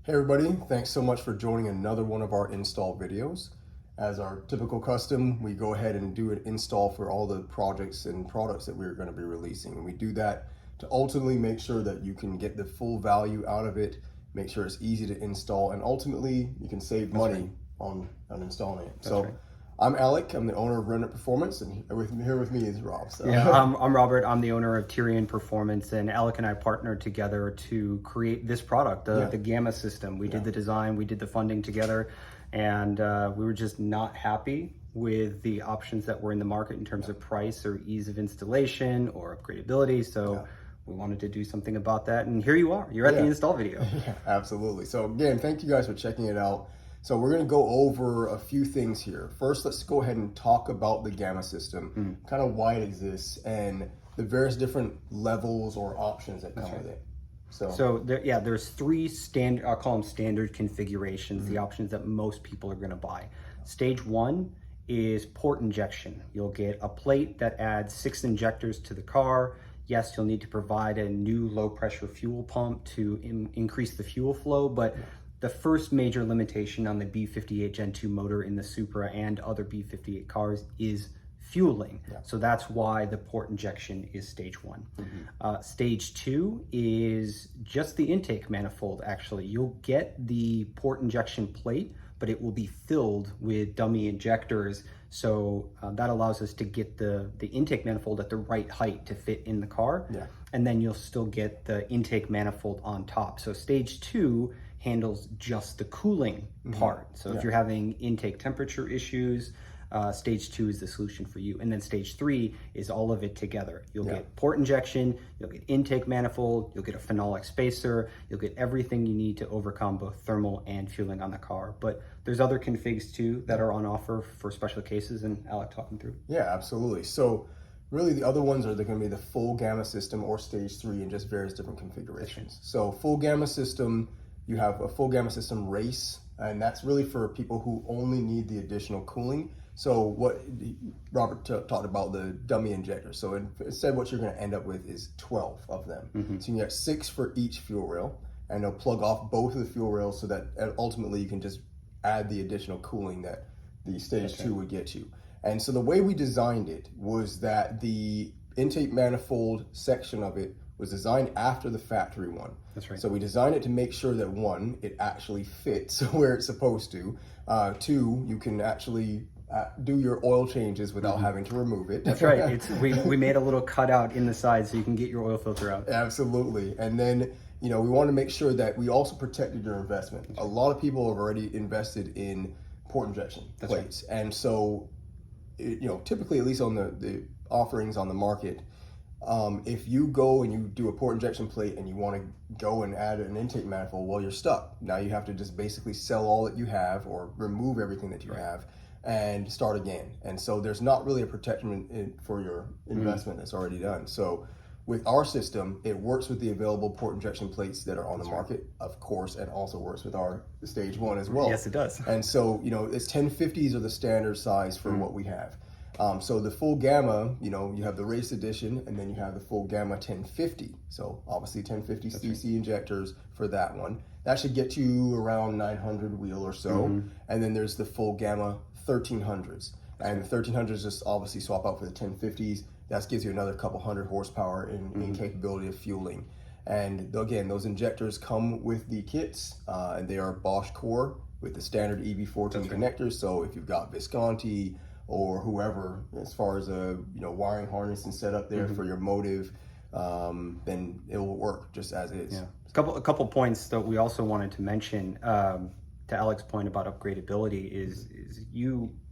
Hey everybody, thanks so much for joining another one of our install videos. As our typical custom, we go ahead and do an install for all the projects and products that we're going to be releasing. And we do that to ultimately make sure that you can get the full value out of it, make sure it's easy to install, and ultimately you can save money on installing it. So I'm Alec, I'm the owner of Remnant Performance, and here with me is Rob. So. Yeah, I'm Robert, I'm the owner of Tyrian Performance, and Alec and I partnered together to create this product, the GAMMA System. We did the design, we did the funding together, and we were just not happy with the options that were in the market in terms of price or ease of installation or upgradability, so we wanted to do something about that, and here you are, you're at the install video. Yeah, absolutely. So again, thank you guys for checking it out. So we're going to go over a few things here. First, let's go ahead and talk about the GAMMA system, kind of why it exists, and the various different levels or options that come with it. So there's three standard, I'll call them standard configurations, the options that most people are going to buy. Stage one is port injection. You'll get a plate that adds 6 injectors to the car. Yes, you'll need to provide a new low pressure fuel pump to increase the fuel flow, but the first major limitation on the B58 Gen 2 motor in the Supra and other B58 cars is fueling. So that's why the port injection is stage one. Stage two is just the intake manifold, actually. You'll get the port injection plate, but it will be filled with dummy injectors. So that allows us to get the intake manifold at the right height to fit in the car. And then you'll still get the intake manifold on top. So stage two handles just the cooling part. So if you're having intake temperature issues, stage two is the solution for you. And then stage three is all of it together. You'll get port injection, you'll get intake manifold, you'll get a phenolic spacer, you'll get everything you need to overcome both thermal and fueling on the car. But there's other configs too that are on offer for special cases, and Alec talking through. Yeah, absolutely. So really the other ones are going to be the full GAMMA system or stage three in just various different configurations. So full GAMMA system, you have a full GAMMA system race, and that's really for people who only need the additional cooling. So what Robert talked about, the dummy injectors. So instead what you're going to end up with is 12 of them. So you get 6 for each fuel rail, and they'll plug off both of the fuel rails so that ultimately you can just add the additional cooling that the stage two would get you. And so the way we designed it was that the intake manifold section of it was designed after the factory one. That's right. So we designed it to make sure that one, it actually fits where it's supposed to. Two, you can actually do your oil changes without having to remove it. That's right. We made a little cutout in the side so you can get your oil filter out. Absolutely. And then, we want to make sure that we also protected your investment. A lot of people have already invested in port injection plates. And so, typically, at least on the offerings on the market, if you go and you do a port injection plate and you want to go and add an intake manifold, well, you're stuck. Now you have to just basically sell all that you have or remove everything that you have and start again. And so there's not really a protection for your investment that's already done. So with our system, it works with the available port injection plates that are on the market, of course, and also works with our stage one as well. Yes, it does. And so, it's 1050s are the standard size for what we have. So the full GAMMA, you have the race edition, and then you have the full GAMMA 1050. So obviously 1050 cc injectors for that one. That should get you around 900 wheel or so. And then there's the full GAMMA 1300s. And the 1300s just obviously swap out for the 1050s. That gives you another couple hundred horsepower in capability of fueling. And again, those injectors come with the kits, and they are Bosch core with the standard EV14 connectors. So if you've got Visconti or whoever, as far as a wiring harness and setup there for your motive, then it will work just as is. Yeah. A couple points that we also wanted to mention to Alec's point about upgradability is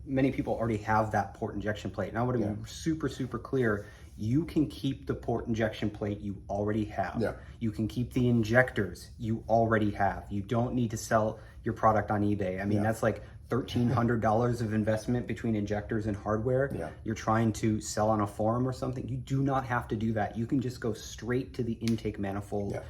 many people already have that port injection plate. And I want to be super clear. You can keep the port injection plate you already have. You can keep the injectors you already have. You don't need to sell your product on eBay. I mean, that's like $1,300 of investment between injectors and hardware. You're trying to sell on a forum or something. You do not have to do that. You can just go straight to the intake manifold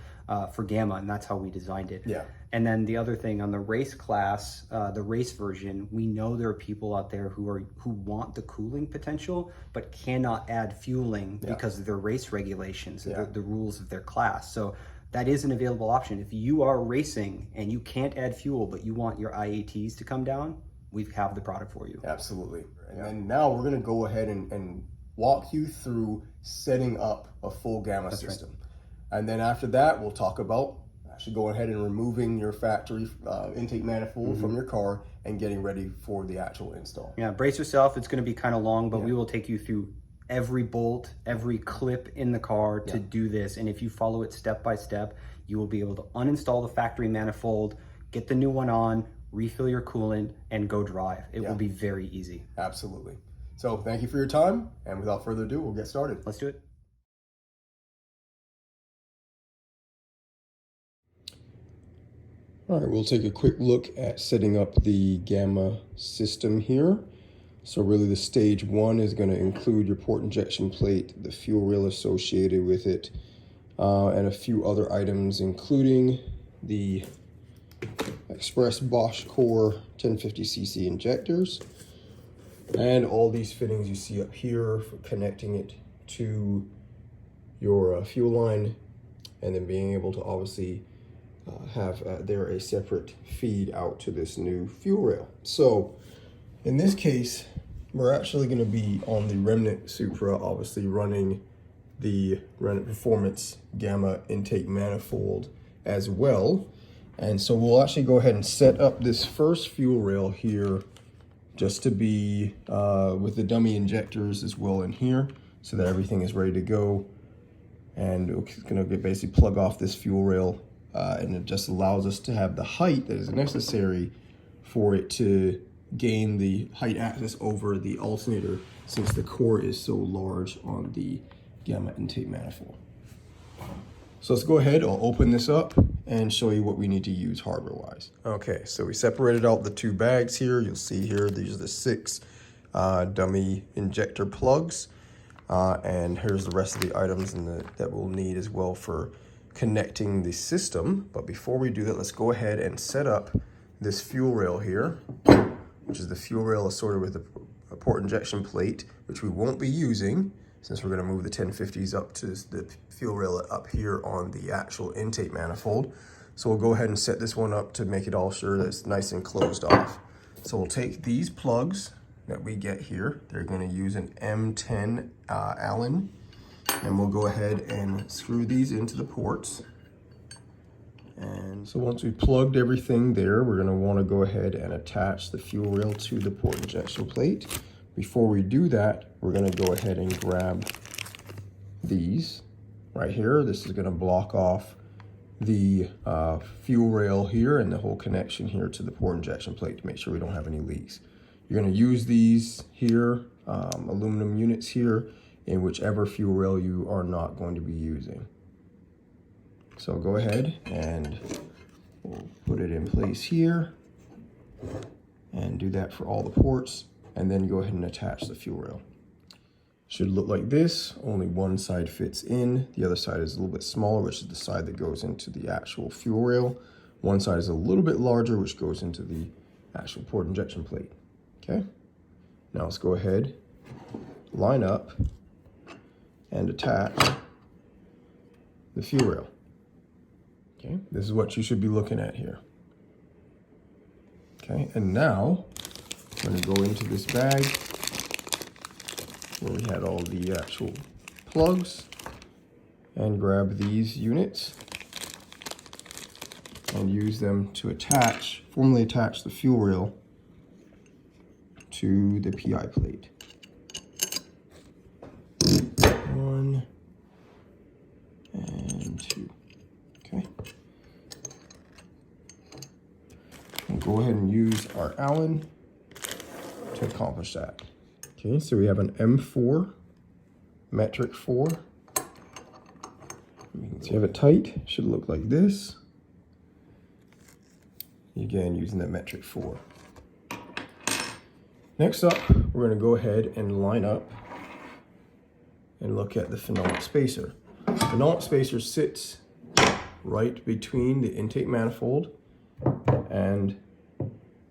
for GAMMA, and that's how we designed it. And then the other thing on the race class, the race version, we know there are people out there who want the cooling potential, but cannot add fueling because of their race regulations, the rules of their class. So that is an available option. If you are racing and you can't add fuel, but you want your IATs to come down, we have the product for you. Absolutely. And then now we're going to go ahead and walk you through setting up a full gamma system. Right. And then after that, we'll talk about actually going ahead and removing your factory intake manifold from your car and getting ready for the actual install. Yeah, brace yourself. It's going to be kind of long, but we will take you through every bolt, every clip in the car to do this. And if you follow it step by step, you will be able to uninstall the factory manifold, get the new one on, refill your coolant, and go drive. It will be very easy. Absolutely. So thank you for your time. And without further ado, we'll get started. Let's do it. All right, we'll take a quick look at setting up the gamma system here. So really the stage one is going to include your port injection plate, the fuel rail associated with it, and a few other items, including the express Bosch core 1050cc injectors, and all these fittings you see up here for connecting it to your fuel line, and then being able to obviously have there a separate feed out to this new fuel rail. So in this case, we're actually going to be on the Remnant Supra, obviously running the Remnant Performance GAMMA intake manifold as well. And so we'll actually go ahead and set up this first fuel rail here just to be with the dummy injectors as well in here so that everything is ready to go. And we're going to basically plug off this fuel rail and it just allows us to have the height that is necessary for it to gain the height access over the alternator, since the core is so large on the gamma intake manifold. So let's go ahead, I'll open this up and show you what we need to use hardware wise. Okay, so we separated out the two bags here. You'll see here, these are the 6 dummy injector plugs. And here's the rest of the items that we'll need as well for connecting the system. But before we do that, let's go ahead and set up this fuel rail here, which is the fuel rail assorted with a port injection plate, which we won't be using since we're going to move the 1050s up to the fuel rail up here on the actual intake manifold. So we'll go ahead and set this one up to make it all sure that it's nice and closed off. So we'll take these plugs that we get here. They're going to use an M10 Allen, and we'll go ahead and screw these into the ports. And so once we've plugged everything there, we're going to want to go ahead and attach the fuel rail to the port injection plate. Before we do that, we're going to go ahead and grab these right here. This is going to block off the fuel rail here and the whole connection here to the port injection plate to make sure we don't have any leaks. You're going to use these here, aluminum units here, in whichever fuel rail you are not going to be using. So go ahead and we'll put it in place here and do that for all the ports, and then go ahead and attach the fuel rail. Should look like this. Only one side fits in. The other side is a little bit smaller, which is the side that goes into the actual fuel rail. One side is a little bit larger, which goes into the actual port injection plate. Okay, now let's go ahead, line up, and attach the fuel rail. Okay, this is what you should be looking at here. Okay, and now I'm going to go into this bag where we had all the actual plugs and grab these units and use them to formally attach the fuel rail to the PI plate. 1 and 2. Okay. We'll go ahead and use our Allen to accomplish that. Okay, so we have an M4, metric 4. So you have it tight, should look like this. Again, using that metric 4. Next up, we're going to go ahead and line up and look at the phenolic spacer. The phenolic spacer sits right between the intake manifold and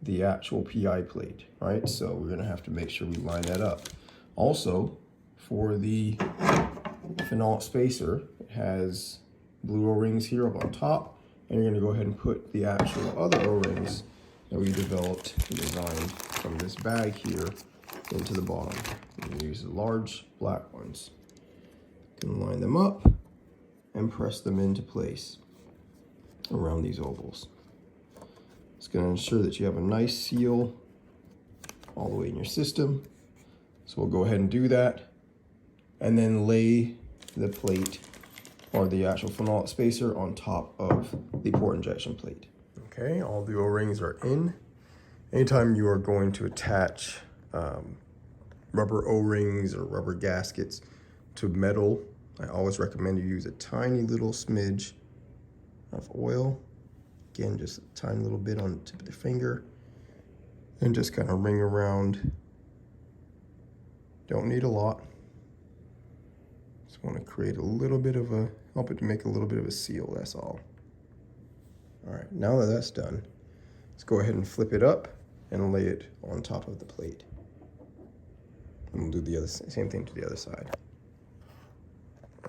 the actual PI plate, right? So we're going to have to make sure we line that up. Also, for the phenolic spacer, it has blue O-rings here up on top, and you're gonna go ahead and put the actual other O-rings that we developed and designed from this bag here into the bottom. And use the large black ones. You can line them up and press them into place around these ovals. It's going to ensure that you have a nice seal all the way in your system. So we'll go ahead and do that, and then lay the plate or the actual phenolic spacer on top of the port injection plate. Okay, all the O-rings are in. Anytime you are going to attach rubber O-rings or rubber gaskets to metal, I always recommend you use a tiny little smidge of oil. Again, just a tiny little bit on the tip of the finger, and just kind of ring around. Don't need a lot. Just want to create a little bit of a, help it to make a little bit of a seal, that's all. All right, now that that's done, let's go ahead and flip it up and lay it on top of the plate. And we'll do the same thing to the other side.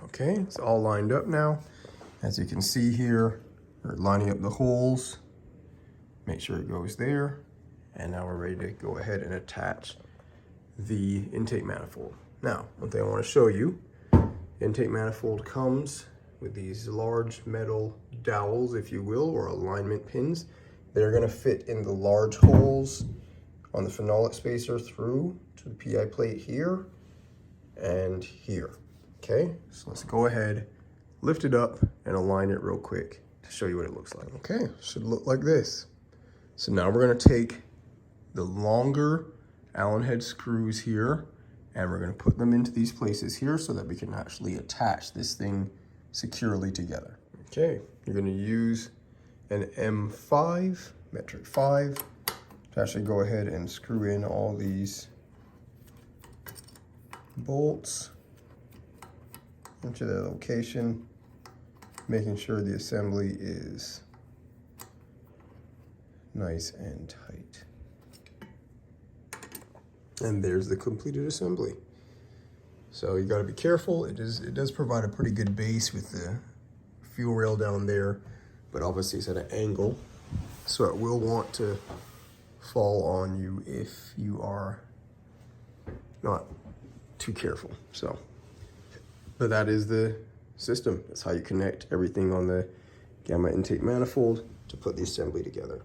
Okay, it's all lined up now. As you can see here, we're lining up the holes. Make sure it goes there. And now we're ready to go ahead and attach the intake manifold. Now, one thing I want to show you, intake manifold comes with these large metal dowels, if you will, or alignment pins. They're going to fit in the large holes on the phenolic spacer through to the PI plate here and here. Okay, so let's go ahead, lift it up, and align it real quick to show you what it looks like. Okay, should look like this. So now we're going to take the longer Allen head screws here, and we're going to put them into these places here so that we can actually attach this thing securely together. Okay, you're going to use an M5, metric 5, to actually go ahead and screw in all these bolts into their location, making sure the assembly is nice and tight. And there's the completed assembly. So you got to be careful. It does provide a pretty good base with the fuel rail down there, but obviously it's at an angle, so it will want to fall on you if you are not too careful. So, but that is the system. That's how you connect everything on the Gamma intake manifold to put the assembly together.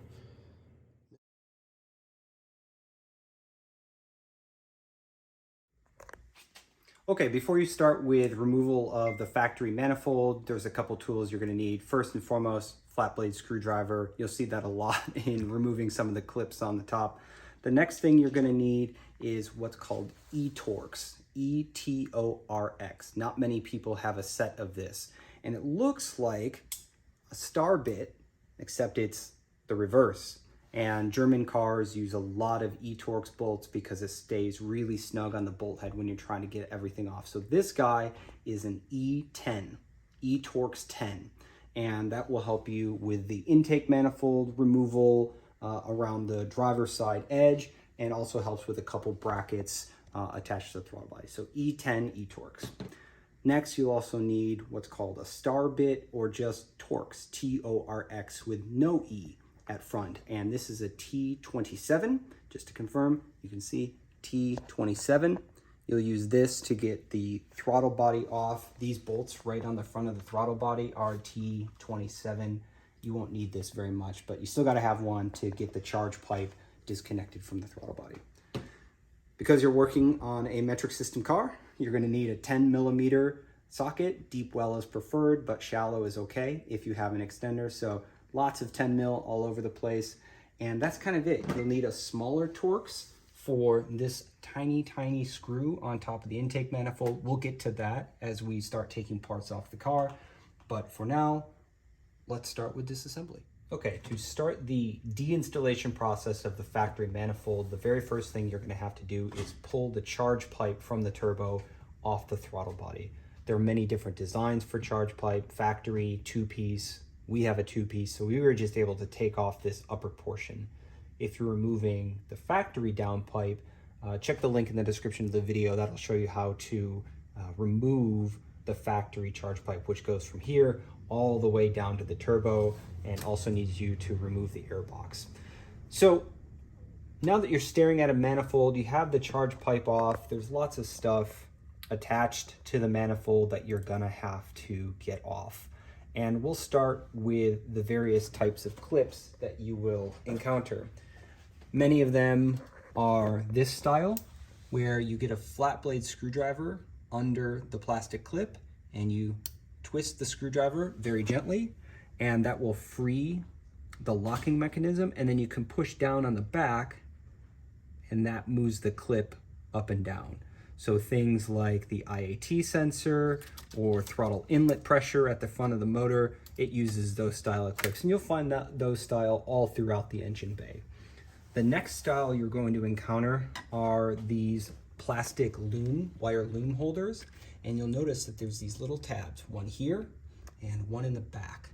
Okay, before you start with removal of the factory manifold, there's a couple tools you're going to need. First and foremost, flat blade screwdriver. You'll see that a lot in removing some of the clips on the top. The next thing you're going to need is what's called E-Torx, E-T-O-R-X. Not many people have a set of this, and it looks like a star bit, except it's the reverse. And German cars use a lot of E-Torx bolts because it stays really snug on the bolt head when you're trying to get everything off. So this guy is an E10, E-Torx 10, and that will help you with the intake manifold removal around the driver's side edge, and also helps with a couple brackets attached to the throttle body. So E10 E-Torx. Next, you'll also need what's called a star bit, or just Torx, T-O-R-X, with no E at front. And this is a T27. Just to confirm, you can see T27. You'll use this to get the throttle body off. These bolts right on the front of the throttle body are T27. You won't need this very much, but you still got to have one to get the charge pipe disconnected from the throttle body. Because you're working on a metric system car, you're going to need a 10mm socket. Deep well is preferred, but shallow is okay if you have an extender. So lots of 10 mil all over the place. And that's kind of it. You'll need a smaller Torx for this tiny, tiny screw on top of the intake manifold. We'll get to that as we start taking parts off the car. But for now, let's start with disassembly. Okay, to start the deinstallation process of the factory manifold, the very first thing you're going to have to do is pull the charge pipe from the turbo off the throttle body. There are many different designs for charge pipe, factory, two-piece. We have a two-piece, so we were just able to take off this upper portion. If you're removing the factory downpipe, check the link in the description of the video. That'll show you how to remove the factory charge pipe, which goes from here all the way down to the turbo, and also needs you to remove the air box. So now that you're staring at a manifold, you have the charge pipe off, there's lots of stuff attached to the manifold that you're gonna have to get off. And we'll start with the various types of clips that you will encounter. Many of them are this style, where you get a flat blade screwdriver under the plastic clip and you twist the screwdriver very gently, and that will free the locking mechanism, and then you can push down on the back and that moves the clip up and down. So things like the IAT sensor or throttle inlet pressure at the front of the motor, it uses those style of clips, and you'll find that those style all throughout the engine bay. The next style you're going to encounter are these plastic loom, wire loom holders, and you'll notice that there's these little tabs, one here and one in the back,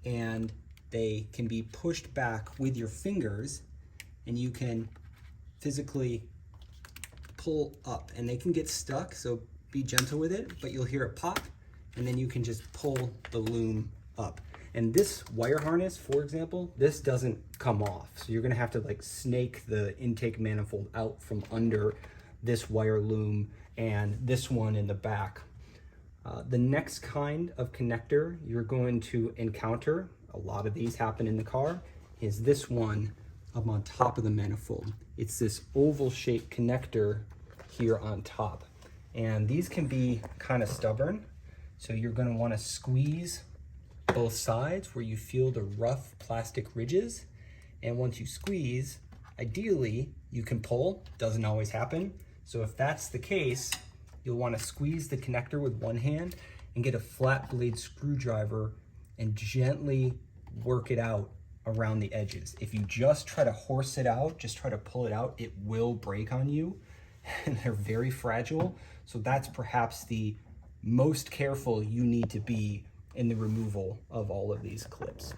and they can be pushed back with your fingers, and you can physically pull up, and they can get stuck, so be gentle with it, but you'll hear a pop, and then you can just pull the loom up. And this wire harness, for example, this doesn't come off, so you're gonna have to like snake the intake manifold out from under this wire loom and this one in the back. The next kind of connector you're going to encounter, a lot of these happen in the car, is this one up on top of the manifold. It's this oval shaped connector here on top. And these can be kind of stubborn, so you're going to want to squeeze both sides where you feel the rough plastic ridges. And once you squeeze, ideally you can pull. Doesn't always happen. So if that's the case, you'll want to squeeze the connector with one hand and get a flat blade screwdriver and gently work it out around the edges. If you just try to horse it out, just try to pull it out, it will break on you, and they're very fragile. So that's perhaps the most careful you need to be in the removal of all of these clips.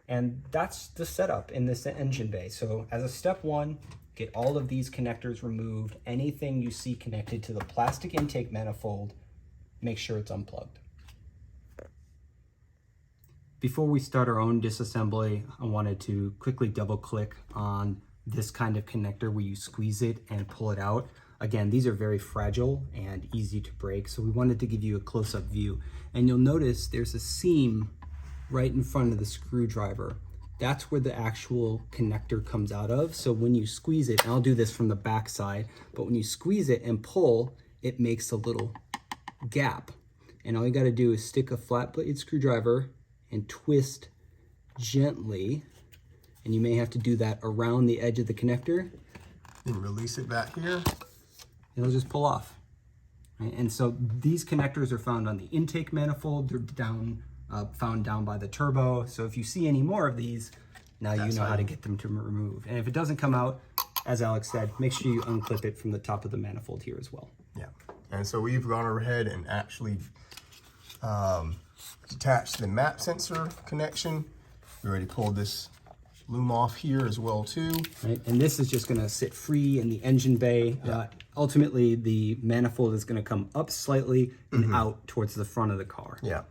And that's the setup in this engine bay. So as a step one, get all of these connectors removed. Anything you see connected to the plastic intake manifold, make sure it's unplugged. Before we start our own disassembly, I wanted to quickly double click on this kind of connector where you squeeze it and pull it out. Again, these are very fragile and easy to break, so we wanted to give you a close-up view. And you'll notice there's a seam right in front of the screwdriver. That's where the actual connector comes out of. So when you squeeze it, and I'll do this from the back side, but when you squeeze it and pull, it makes a little gap. And all you gotta do is stick a flat blade screwdriver and twist gently, and you may have to do that around the edge of the connector. And release it back here. It'll just pull off. Right? And so these connectors are found on the intake manifold. They're found down by the turbo. So if you see any more of these, now you know how to get them to remove. And if it doesn't come out, as Alex said, make sure you unclip it from the top of the manifold here as well. Yeah, and so we've gone ahead and actually detached the map sensor connection. We already pulled this loom off here as well too. Right, and this is just gonna sit free in the engine bay. Yeah. Ultimately, the manifold is gonna come up slightly and out towards the front of the car. Yeah.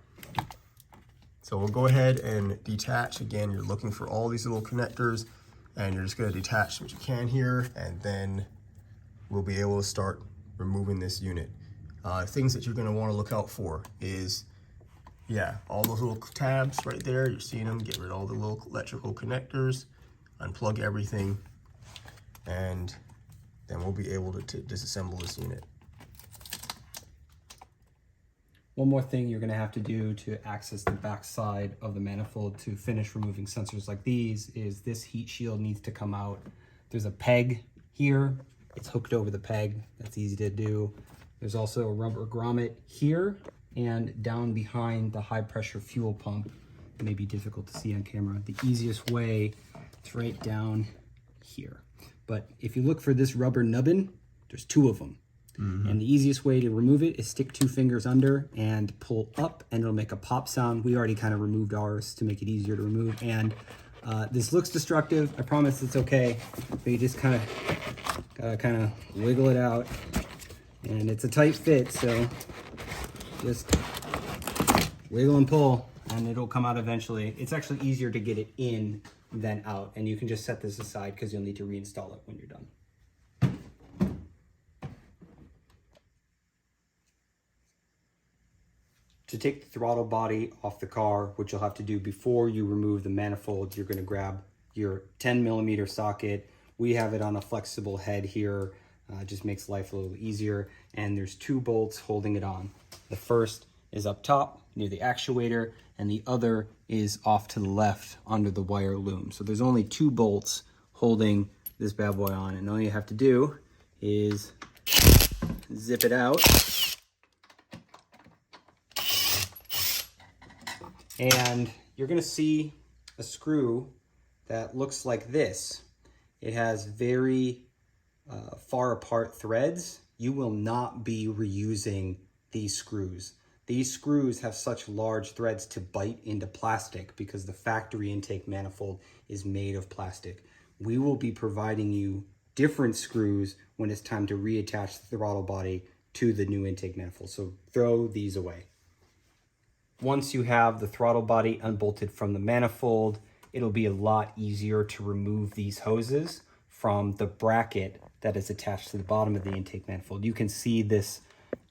So we'll go ahead and detach. Again, you're looking for all these little connectors, and you're just gonna detach what you can here, and then we'll be able to start removing this unit. Things that you're gonna wanna look out for is, yeah, all those little tabs right there, you're seeing them. Get rid of all the little electrical connectors, unplug everything, and then we'll be able to disassemble this unit. One more thing you're gonna have to do to access the back side of the manifold to finish removing sensors like these is this heat shield needs to come out. There's a peg here. It's hooked over the peg. That's easy to do. There's also a rubber grommet here and down behind the high pressure fuel pump. It may be difficult to see on camera. The easiest way, it's right down here. But if you look for this rubber nubbin, there's two of them. And the easiest way to remove it is stick 2 fingers under and pull up, and it'll make a pop sound. We already kind of removed ours to make it easier to remove. And this looks destructive. I promise it's okay. But you just kind of gotta wiggle it out. And it's a tight fit, so just wiggle and pull, and it'll come out eventually. It's actually easier to get it in than out, and you can just set this aside because you'll need to reinstall it when you're done. To take the throttle body off the car, which you'll have to do before you remove the manifold, you're going to grab your 10mm socket. We have it on a flexible head here. Just makes life a little easier. And there's 2 bolts holding it on. The first is up top near the actuator, and the other is off to the left under the wire loom. So there's only 2 bolts holding this bad boy on, and all you have to do is zip it out. And you're gonna see a screw that looks like this. It has very far apart threads. You will not be reusing these screws. These screws have such large threads to bite into plastic because the factory intake manifold is made of plastic. We will be providing you different screws when it's time to reattach the throttle body to the new intake manifold. So throw these away. Once you have the throttle body unbolted from the manifold, it'll be a lot easier to remove these hoses from the bracket that is attached to the bottom of the intake manifold. You can see this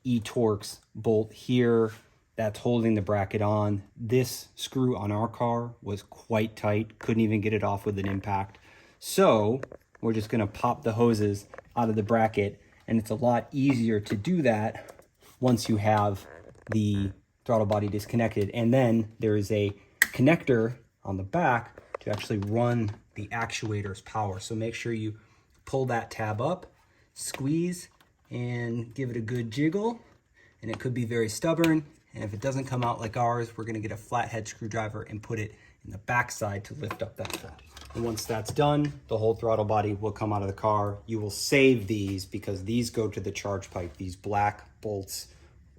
E-Torx bolt here that's holding the bracket on. This screw on our car was quite tight, couldn't even get it off with an impact. So we're just gonna pop the hoses out of the bracket, and it's a lot easier to do that once you have the throttle body disconnected. And then there is a connector on the back to actually run the actuator's power. So make sure you pull that tab up, squeeze, and give it a good jiggle. And it could be very stubborn. And if it doesn't come out like ours, we're gonna get a flathead screwdriver and put it in the backside to lift up that thread. And once that's done, the whole throttle body will come out of the car. You will save these because these go to the charge pipe, these black bolts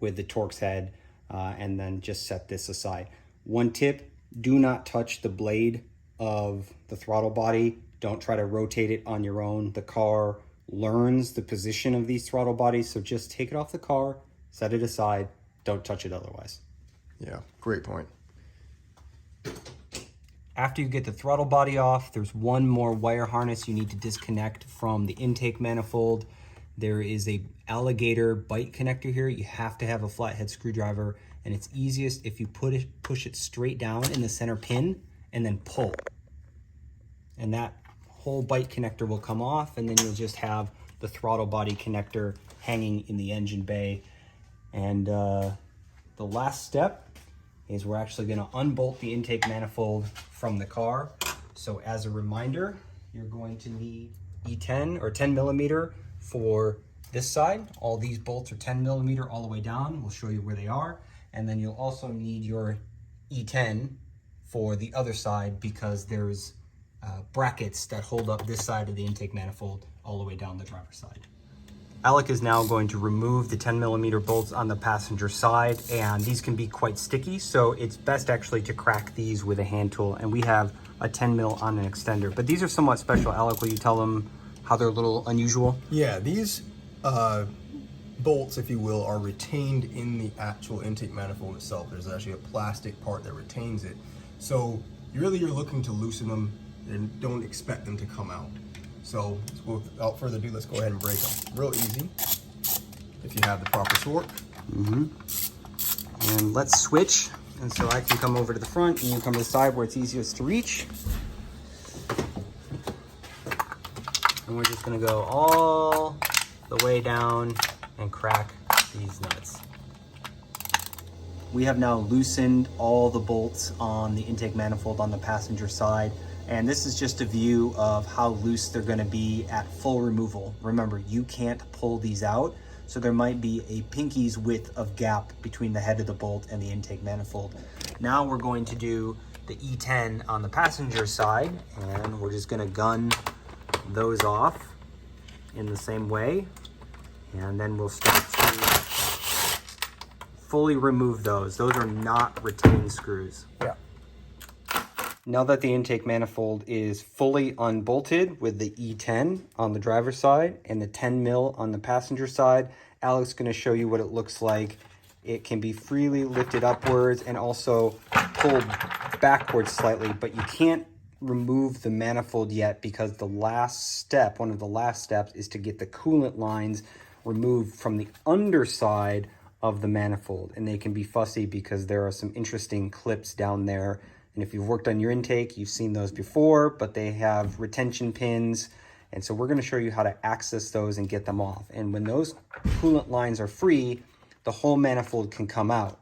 with the Torx head, and then just set this aside. One tip, do not touch the blade of the throttle body. Don't try to rotate it on your own. The car learns the position of these throttle bodies, so just take it off the car, set it aside, don't touch it otherwise. Yeah, great point. After you get the throttle body off, there's one more wire harness you need to disconnect from the intake manifold. There is a alligator bite connector here. You have to have a flathead screwdriver, and it's easiest if you push it straight down in the center pin and then pull. And that whole bite connector will come off, and then you'll just have the throttle body connector hanging in the engine bay. And the last step is we're actually gonna unbolt the intake manifold from the car. So as a reminder, you're going to need E10 or 10mm for this side. All these bolts are 10mm all the way down. We'll show you where they are. And then you'll also need your E10 for the other side because there's brackets that hold up this side of the intake manifold all the way down the driver's side. Alec is now going to remove the 10mm bolts on the passenger side, and these can be quite sticky, so it's best actually to crack these with a hand tool, and we have a 10mm on an extender. But these are somewhat special. Alec, will you tell them how they're a little unusual? Yeah, these bolts, if you will, are retained in the actual intake manifold itself. There's actually a plastic part that retains it. So you're looking to loosen them and don't expect them to come out. So without further ado, let's go ahead and break them. Real easy if you have the proper torque. And let's switch. And so I can come over to the front and you come to the side where it's easiest to reach. And we're just gonna go all the way down and crack these nuts. We have now loosened all the bolts on the intake manifold on the passenger side. And this is just a view of how loose they're gonna be at full removal. Remember, you can't pull these out, so there might be a pinky's width of gap between the head of the bolt and the intake manifold. Now we're going to do the E10 on the passenger side, and we're just gonna gun those off in the same way. And then we'll start to fully remove those. Those are not retained screws. Yeah. Now that the intake manifold is fully unbolted with the E10 on the driver's side and the 10mm on the passenger side, Alec's going to show you what it looks like it can be freely lifted upwards and also pulled backwards slightly, but you can't remove the manifold yet because the last step, one of the last steps, is to get the coolant lines removed from the underside of the manifold. And they can be fussy because there are some interesting clips down there. And if you've worked on your intake, you've seen those before, but they have retention pins. And so we're going to show you how to access those and get them off. And when those coolant lines are free, the whole manifold can come out.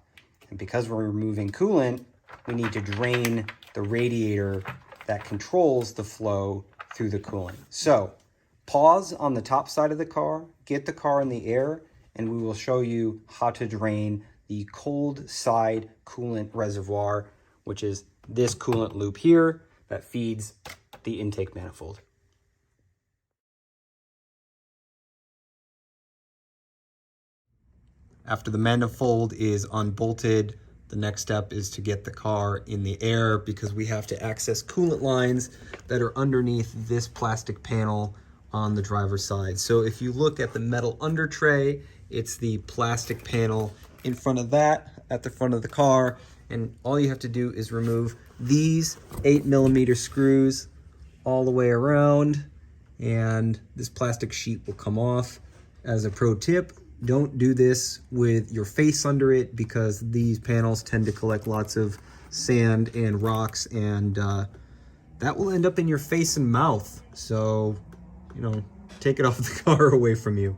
And because we're removing coolant, we need to drain the radiator that controls the flow through the coolant. So pause on the top side of the car, get the car in the air, and we will show you how to drain the cold side coolant reservoir, which is this coolant loop here that feeds the intake manifold. After the manifold is unbolted, the next step is to get the car in the air because we have to access coolant lines that are underneath this plastic panel on the driver's side. So if you look at the metal under tray, it's the plastic panel in front of that at the front of the car. And all you have to do is remove these 8mm screws all the way around, and this plastic sheet will come off. As a pro tip, don't do this with your face under it because these panels tend to collect lots of sand and rocks, and that will end up in your face and mouth. So, you know, take it off the car away from you.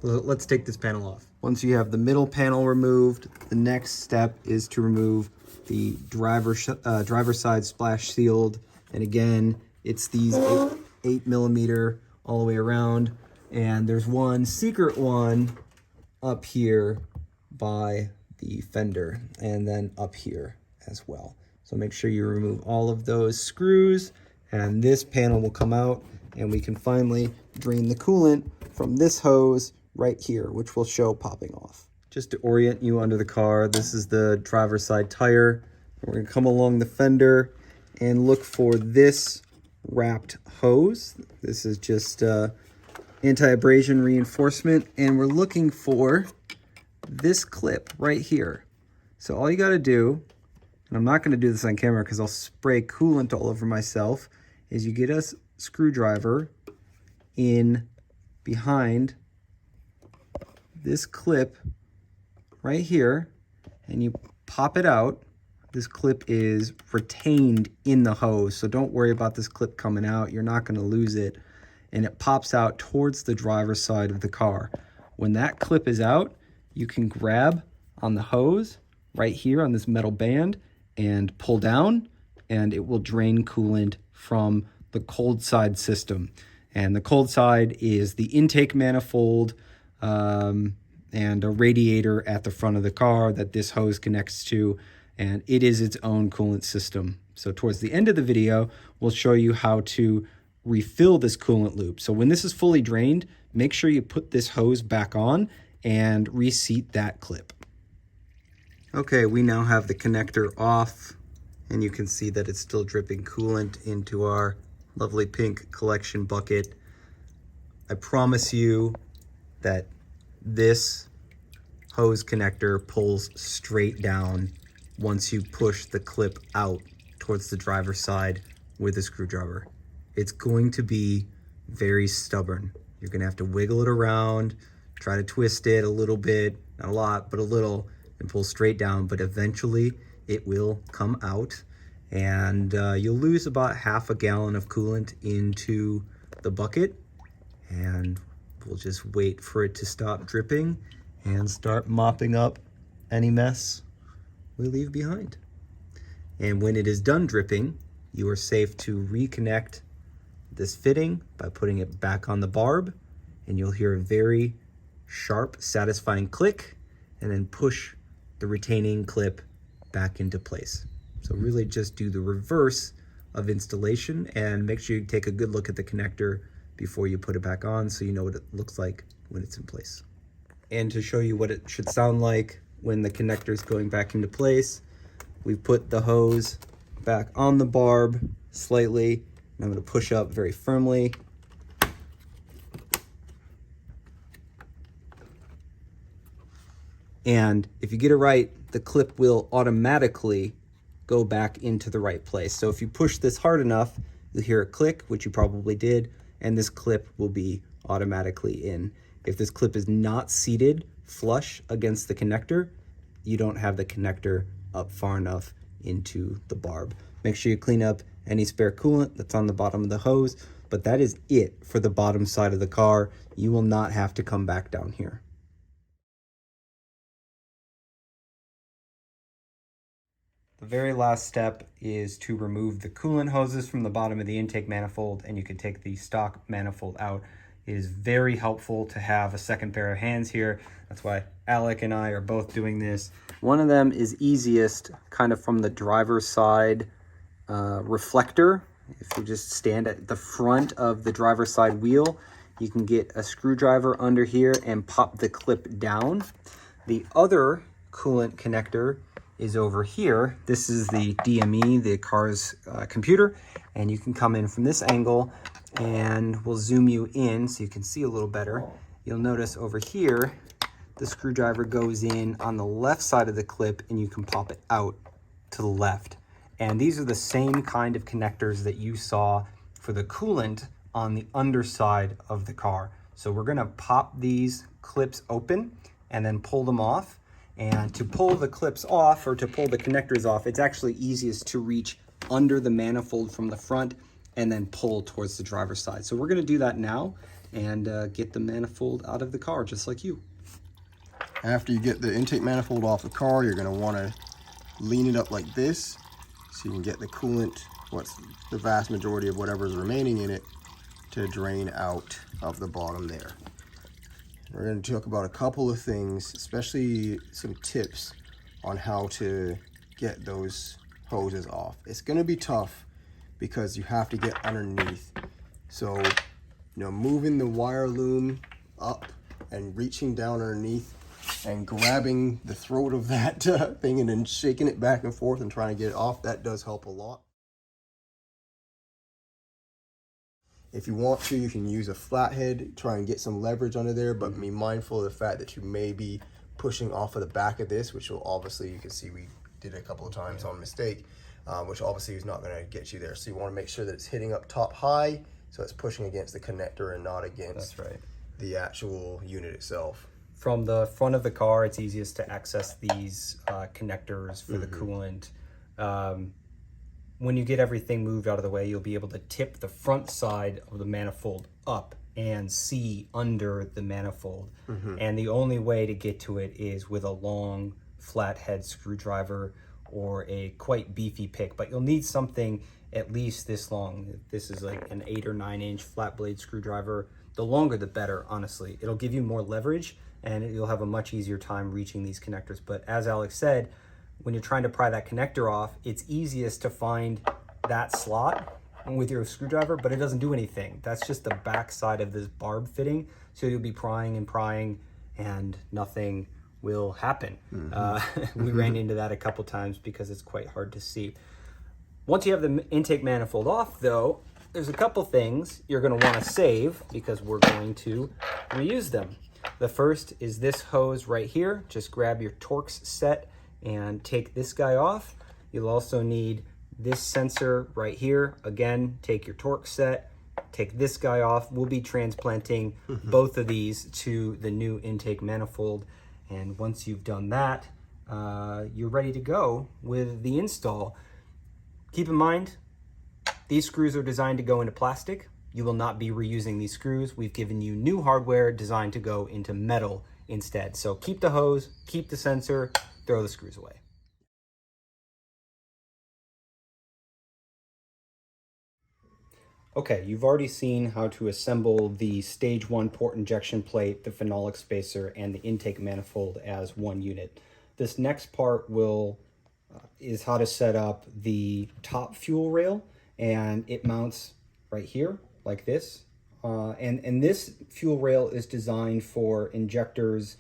Let's take this panel off. Once you have the middle panel removed, the next step is to remove the driver side splash shield. And again, it's these 8mm all the way around. And there's one secret one up here by the fender and then up here as well. So make sure you remove all of those screws, and this panel will come out, and we can finally drain the coolant from this hose right here, which will show popping off. Just to orient you under the car, this is the driver's side tire. We're gonna come along the fender and look for this wrapped hose. This is just anti-abrasion reinforcement, and we're looking for this clip right here. So all you got to do, and I'm not going to do this on camera because I'll spray coolant all over myself, is you get a screwdriver in behind this clip right here, and you pop it out. This clip is retained in the hose, so don't worry about this clip coming out. You're not going to lose it. And it pops out towards the driver's side of the car. When that clip is out, you can grab on the hose right here on this metal band and pull down, and it will drain coolant from the cold side system. And the cold side is the intake manifold and a radiator at the front of the car that this hose connects to, and it is its own coolant system. So towards the end of the video, we'll show you how to refill this coolant loop. So when this is fully drained, make sure you put this hose back on and reseat that clip. Okay, we now have the connector off, and you can see that it's still dripping coolant into our lovely pink collection bucket. I promise you that this hose connector pulls straight down once you push the clip out towards the driver's side with a screwdriver. It's going to be very stubborn. You're gonna have to wiggle it around, try to twist it a little bit, not a lot, but a little, and pull straight down, but eventually it will come out, and you'll lose about half a gallon of coolant into the bucket, and we'll just wait for it to stop dripping and start mopping up any mess we leave behind. And when it is done dripping, you are safe to reconnect this fitting by putting it back on the barb, and you'll hear a very sharp, satisfying click, and then push the retaining clip back into place. So really just do the reverse of installation, and make sure you take a good look at the connector before you put it back on so you know what it looks like when it's in place. And to show you what it should sound like when the connector is going back into place, we put the hose back on the barb slightly. I'm going to push up very firmly. And if you get it right, the clip will automatically go back into the right place. So if you push this hard enough, you'll hear it click, which you probably did, and this clip will be automatically in. If this clip is not seated flush against the connector, you don't have the connector up far enough into the barb. Make sure you clean up any spare coolant that's on the bottom of the hose, but that is it for the bottom side of the car. You will not have to come back down here. The very last step is to remove the coolant hoses from the bottom of the intake manifold, and you can take the stock manifold out. It is very helpful to have a second pair of hands here. That's why Alec and I are both doing this. One of them is easiest kind of from the driver's side reflector. If you just stand at the front of the driver's side wheel, you can get a screwdriver under here and pop the clip down. The other coolant connector is over here. This is the DME, the car's computer, and you can come in from this angle, and we'll zoom you in so you can see a little better. You'll notice over here, the screwdriver goes in on the left side of the clip, and you can pop it out to the left. And these are the same kind of connectors that you saw for the coolant on the underside of the car. So we're gonna pop these clips open and then pull them off. And to pull the clips off, or to pull the connectors off, it's actually easiest to reach under the manifold from the front and then pull towards the driver's side. So we're gonna do that now and get the manifold out of the car, just like you. After you get the intake manifold off the car, you're gonna wanna lean it up like this so you can get the coolant, what's the vast majority of whatever's remaining in it, to drain out of the bottom there. We're going to talk about a couple of things, especially some tips on how to get those hoses off. It's going to be tough because you have to get underneath. So, moving the wire loom up and reaching down underneath and grabbing the throat of that thing and then shaking it back and forth and trying to get it off, that does help a lot. If you want to, you can use a flathead, try and get some leverage under there, but be mindful of the fact that you may be pushing off of the back of this, which will obviously, you can see we did it a couple of times on mistake, which obviously is not going to get you there. So you want to make sure that it's hitting up top high, so it's pushing against the connector and not against the actual unit itself. From the front of the car, it's easiest to access these connectors for the coolant. When you get everything moved out of the way, you'll be able to tip the front side of the manifold up and see under the manifold. And the only way to get to it is with a long flathead screwdriver or a quite beefy pick, but you'll need something at least this long. This is like an 8 or 9 inch flat blade screwdriver. The longer the better, honestly. It'll give you more leverage and you'll have a much easier time reaching these connectors. But as Alex said, when you're trying to pry that connector off, it's easiest to find that slot with your screwdriver, but it doesn't do anything. That's just the back side of this barb fitting. So you'll be prying and prying and nothing will happen. We ran into that a couple times because it's quite hard to see. Once you have the intake manifold off though, there's a couple things you're gonna wanna save because we're going to reuse them. The first is this hose right here. Just grab your Torx set and take this guy off. You'll also need this sensor right here. Again, take your Torx set, take this guy off. We'll be transplanting both of these to the new intake manifold. And once you've done that, you're ready to go with the install. Keep in mind, these screws are designed to go into plastic. You will not be reusing these screws. We've given you new hardware designed to go into metal instead. So keep the hose, keep the sensor, throw the screws away. Okay, you've already seen how to assemble the stage 1 port injection plate, the phenolic spacer, and the intake manifold as one unit. This next part is how to set up the top fuel rail, and it mounts right here like this. And this fuel rail is designed for injectors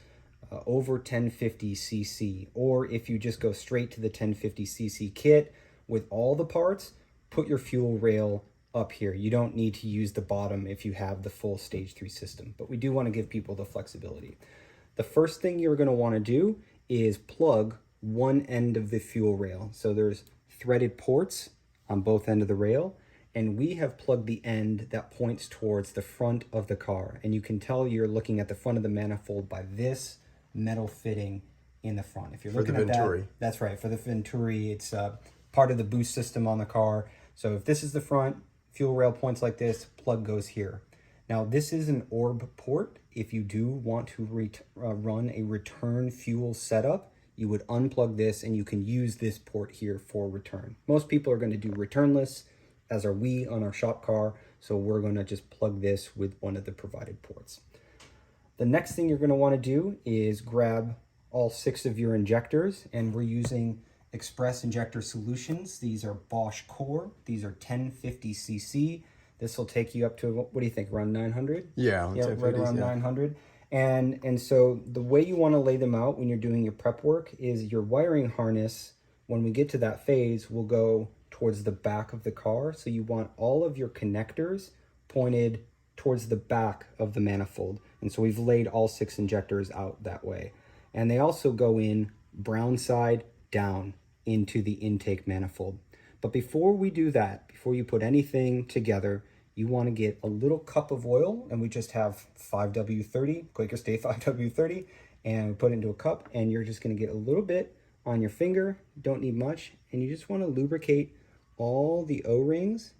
over 1050 cc, or if you just go straight to the 1050 cc kit with all the parts, put your fuel rail up here. You don't need to use the bottom if you have the full stage 3 system, but we do want to give people the flexibility. The first thing you're going to want to do is plug one end of the fuel rail. So there's threaded ports on both ends of the rail, and we have plugged the end that points towards the front of the car. And you can tell you're looking at the front of the manifold by this metal fitting in the front. If you're looking at that, that's right, for the Venturi, it's part of the boost system on the car. So if this is the front, fuel rail points like this, plug goes here. Now this is an orb port. If you do want to run a return fuel setup, you would unplug this and you can use this port here for return. Most people are going to do returnless, as are we on our shop car. So we're going to just plug this with one of the provided ports. The next thing you're going to want to do is grab all 6 of your injectors, and we're using Express Injector Solutions. These are Bosch Core. These are 1050cc. This will take you up to, what do you think, around 900? Yeah, right around 900. And so the way you want to lay them out when you're doing your prep work is your wiring harness, when we get to that phase, will go towards the back of the car. So you want all of your connectors pointed towards the back of the manifold. And so we've laid all 6 injectors out that way. And they also go in brown side down into the intake manifold. But before we do that, before you put anything together, you want to get a little cup of oil, and we just have 5W30, Quaker Stay 5W30, and we put it into a cup, and you're just going to get a little bit on your finger, don't need much, and you just want to lubricate all the O-rings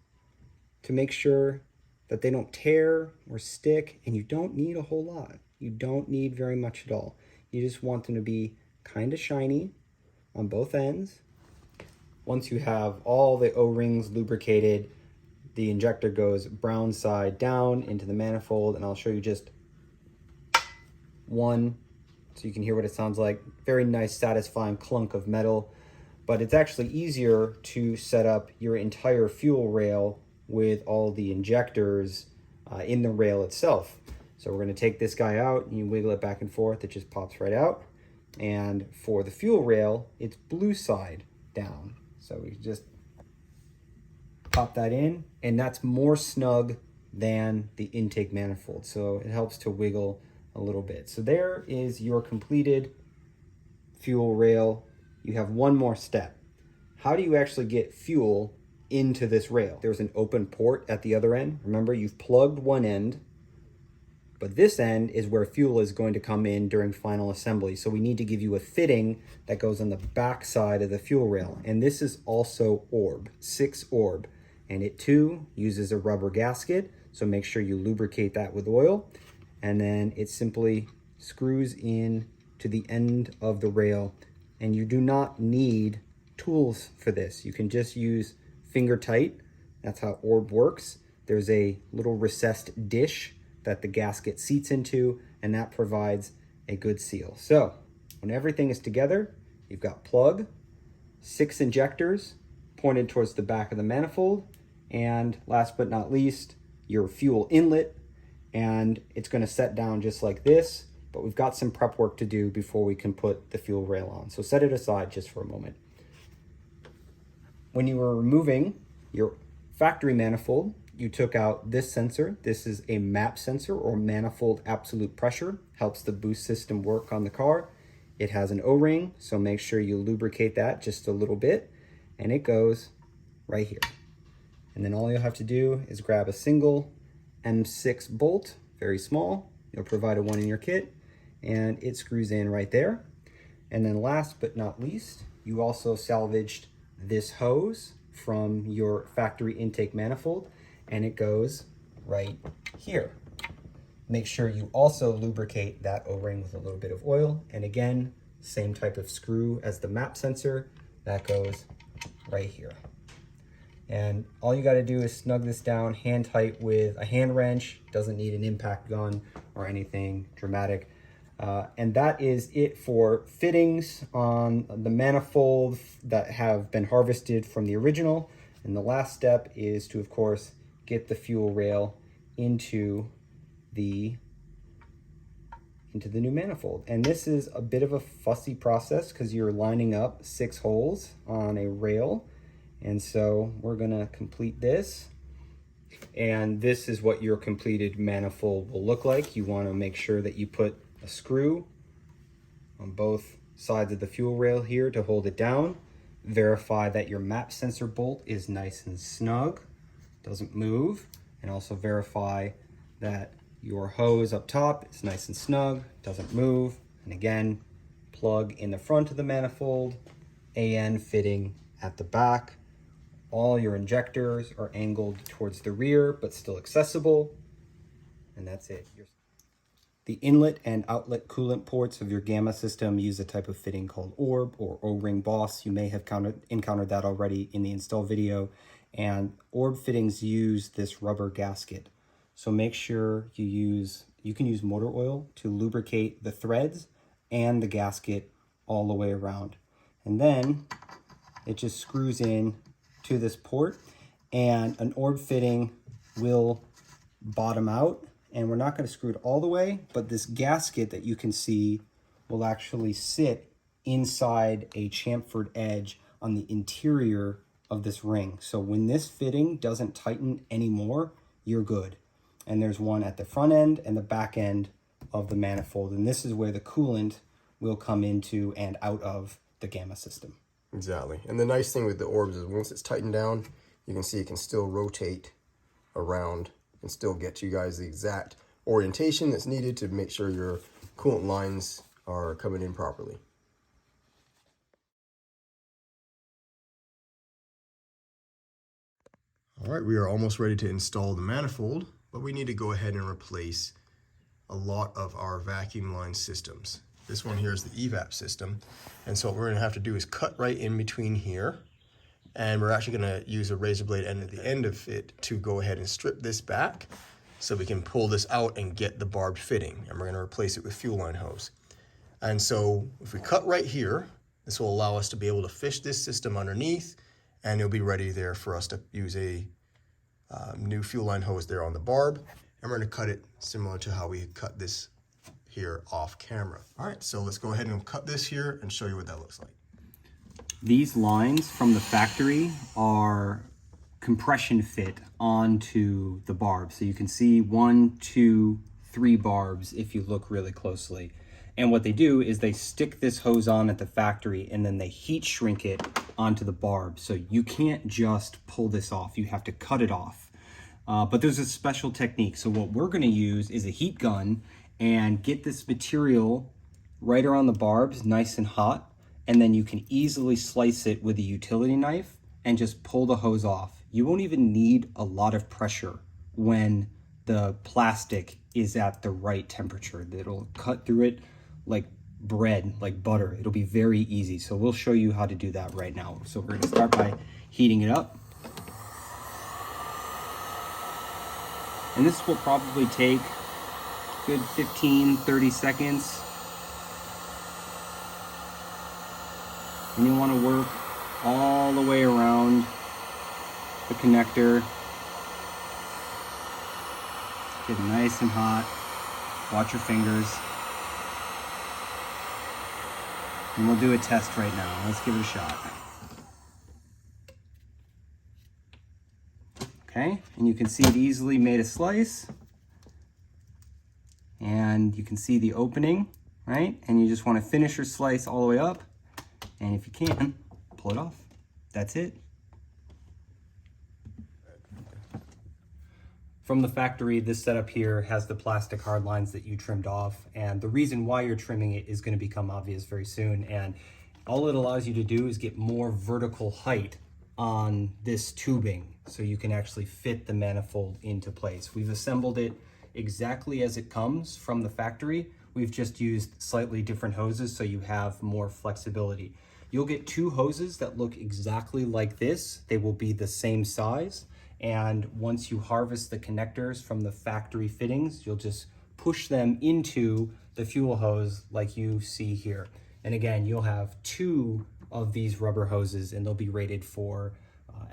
to make sure that they don't tear or stick, and you don't need a whole lot. You don't need very much at all. You just want them to be kind of shiny on both ends. Once you have all the O-rings lubricated, the injector goes brown side down into the manifold, and I'll show you just one so you can hear what it sounds like. Very nice, satisfying clunk of metal, but it's actually easier to set up your entire fuel rail with all the injectors in the rail itself. So we're going to take this guy out, and you wiggle it back and forth, it just pops right out. And for the fuel rail, it's blue side down. So we just pop that in, and that's more snug than the intake manifold. So it helps to wiggle a little bit. So there is your completed fuel rail. You have one more step. How do you actually get fuel into this rail? There's an open port at the other end. Remember, you've plugged one end, but this end is where fuel is going to come in during final assembly. So we need to give you a fitting that goes on the back side of the fuel rail. And this is also orb, 6 orb. And it too uses a rubber gasket. So make sure you lubricate that with oil. And then it simply screws in to the end of the rail. And you do not need tools for this. You can just use finger tight. That's how orb works. There's a little recessed dish that the gasket seats into, and that provides a good seal. So when everything is together, you've got plug, 6 injectors pointed towards the back of the manifold, and last but not least, your fuel inlet, and it's going to set down just like this, but we've got some prep work to do before we can put the fuel rail on. So set it aside just for a moment. When you were removing your factory manifold, you took out this sensor. This is a MAP sensor, or manifold absolute pressure. Helps the boost system work on the car. It has an O-ring, so make sure you lubricate that just a little bit, and it goes right here. And then all you'll have to do is grab a single M6 bolt, very small. You'll provide one in your kit, and it screws in right there. And then last but not least, you also salvaged this hose from your factory intake manifold, and it goes right here. Make sure you also lubricate that O-ring with a little bit of oil. And again, same type of screw as the MAP sensor, that goes right here. And all you got to do is snug this down hand tight with a hand wrench. Doesn't need an impact gun or anything dramatic. And that is it for fittings on the manifold that have been harvested from the original. And the last step is to, of course, get the fuel rail into the new manifold. And this is a bit of a fussy process because you're lining up 6 holes on a rail. And so we're gonna complete this. And this is what your completed manifold will look like. You wanna make sure that you put a screw on both sides of the fuel rail here to hold it down. Verify that your map sensor bolt is nice and snug, doesn't move, and also verify that your hose up top is nice and snug, doesn't move. And again, plug in the front of the manifold, AN fitting at the back. All your injectors are angled towards the rear, but still accessible. And that's it. The inlet and outlet coolant ports of your Gamma system use a type of fitting called orb or O-ring boss. You may have encountered that already in the install video. And orb fittings use this rubber gasket. So make sure you can use motor oil to lubricate the threads and the gasket all the way around. And then it just screws in to this port, and an orb fitting will bottom out. And we're not going to screw it all the way, but this gasket that you can see will actually sit inside a chamfered edge on the interior of this ring. So when this fitting doesn't tighten anymore, you're good. And there's one at the front end and the back end of the manifold. And this is where the coolant will come into and out of the Gamma system. Exactly. And the nice thing with the orbs is once it's tightened down, you can see it can still rotate around and still get you guys the exact orientation that's needed to make sure your coolant lines are coming in properly. All right, we are almost ready to install the manifold, but we need to go ahead and replace a lot of our vacuum line systems. This one here is the EVAP system, and so what we're going to have to do is cut right in between here, and we're actually going to use a razor blade end at the end of it to go ahead and strip this back so we can pull this out and get the barbed fitting, and we're going to replace it with fuel line hose. And so if we cut right here, this will allow us to be able to fish this system underneath, and it'll be ready there for us to use a new fuel line hose there on the barb, and we're going to cut it similar to how we cut this here off camera. All right, so let's go ahead and cut this here and show you what that looks like. These lines from the factory are compression fit onto the barb. So you can see 1, 2, 3 barbs if you look really closely. And what they do is they stick this hose on at the factory and then they heat shrink it onto the barb. So you can't just pull this off, you have to cut it off. But there's a special technique. So what we're gonna use is a heat gun and get this material right around the barbs, nice and hot, and then you can easily slice it with a utility knife and just pull the hose off. You won't even need a lot of pressure when the plastic is at the right temperature. It'll cut through it like bread, like butter. It'll be very easy. So we'll show you how to do that right now. So we're gonna start by heating it up. And this will probably take a good 15, 30 seconds. And you want to work all the way around the connector. Get nice and hot. Watch your fingers. And we'll do a test right now. Let's give it a shot. Okay, and you can see it easily made a slice. And you can see the opening, right? And you just want to finish your slice all the way up. And if you can, pull it off. That's it. From the factory, this setup here has the plastic hard lines that you trimmed off. And the reason why you're trimming it is going to become obvious very soon. And all it allows you to do is get more vertical height on this tubing so you can actually fit the manifold into place. We've assembled it exactly as it comes from the factory. We've just used slightly different hoses so you have more flexibility. You'll get 2 hoses that look exactly like this. They will be the same size. And once you harvest the connectors from the factory fittings, you'll just push them into the fuel hose like you see here. And again, you'll have 2 of these rubber hoses and they'll be rated for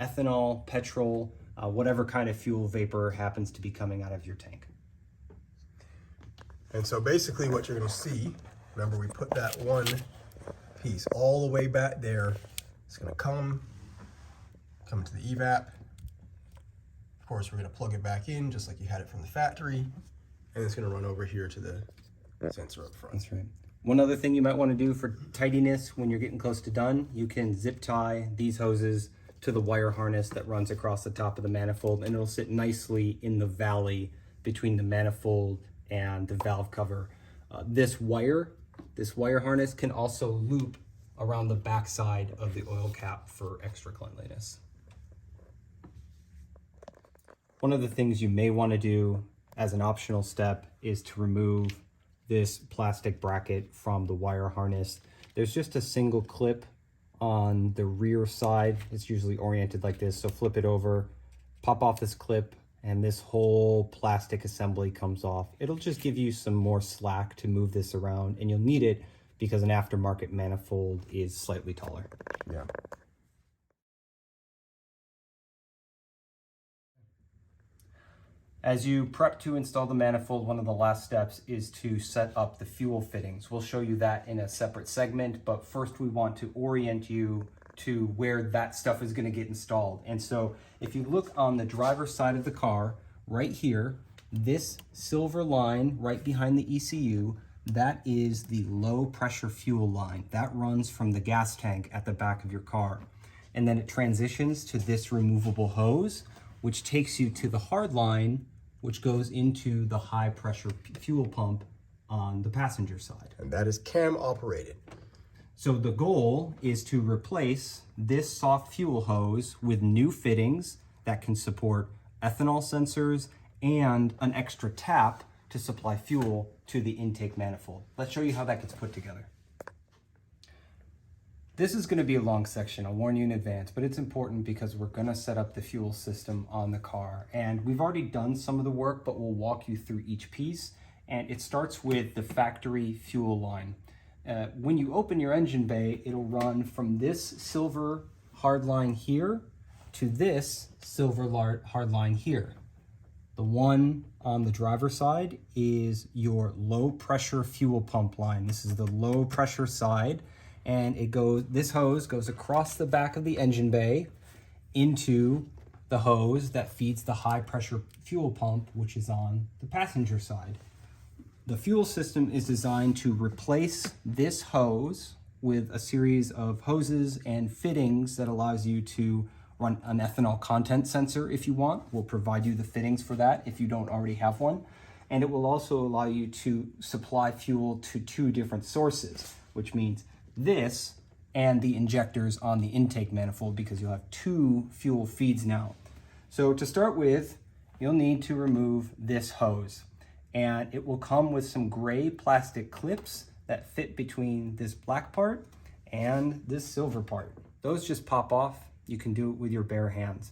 ethanol, petrol, whatever kind of fuel vapor happens to be coming out of your tank. And so basically what you're going to see, remember we put that one piece all the way back there. It's going to come to the EVAP. Of course, we're going to plug it back in just like you had it from the factory. And it's going to run over here to the sensor up front. That's right. One other thing you might want to do for tidiness when you're getting close to done, you can zip tie these hoses to the wire harness that runs across the top of the manifold, and it'll sit nicely in the valley between the manifold and the valve cover. This wire harness can also loop around the back side of the oil cap for extra cleanliness. One of the things you may want to do as an optional step is to remove this plastic bracket from the wire harness. There's just a single clip on the rear side. It's usually oriented like this, so flip it over, pop off this clip, and this whole plastic assembly comes off. It'll just give you some more slack to move this around, and you'll need it because an aftermarket manifold is slightly taller. Yeah. As you prep to install the manifold, one of the last steps is to set up the fuel fittings. We'll show you that in a separate segment, but first we want to orient you to where that stuff is going to get installed. And so if you look on the driver's side of the car, right here, this silver line right behind the ECU, that is the low pressure fuel line. That runs from the gas tank at the back of your car. And then it transitions to this removable hose, which takes you to the hard line, which goes into the high pressure fuel pump on the passenger side. And that is cam operated. So the goal is to replace this soft fuel hose with new fittings that can support ethanol sensors and an extra tap to supply fuel to the intake manifold. Let's show you how that gets put together. This is going to be a long section, I'll warn you in advance, but it's important because we're going to set up the fuel system on the car. And we've already done some of the work, but we'll walk you through each piece. And it starts with the factory fuel line. When you open your engine bay, it'll run from this silver hard line here to this silver hard line here. The one on the driver's side is your low pressure fuel pump line. This is the low pressure side. And this hose goes across the back of the engine bay into the hose that feeds the high pressure fuel pump, which is on the passenger side. The fuel system is designed to replace this hose with a series of hoses and fittings that allows you to run an ethanol content sensor if you want. We'll provide you the fittings for that if you don't already have one. And it will also allow you to supply fuel to two different sources, which means this and the injectors on the intake manifold, because you'll have two fuel feeds now. So to start with, you'll need to remove this hose, and it will come with some gray plastic clips that fit between this black part and this silver part. Those just pop off. You can do it with your bare hands.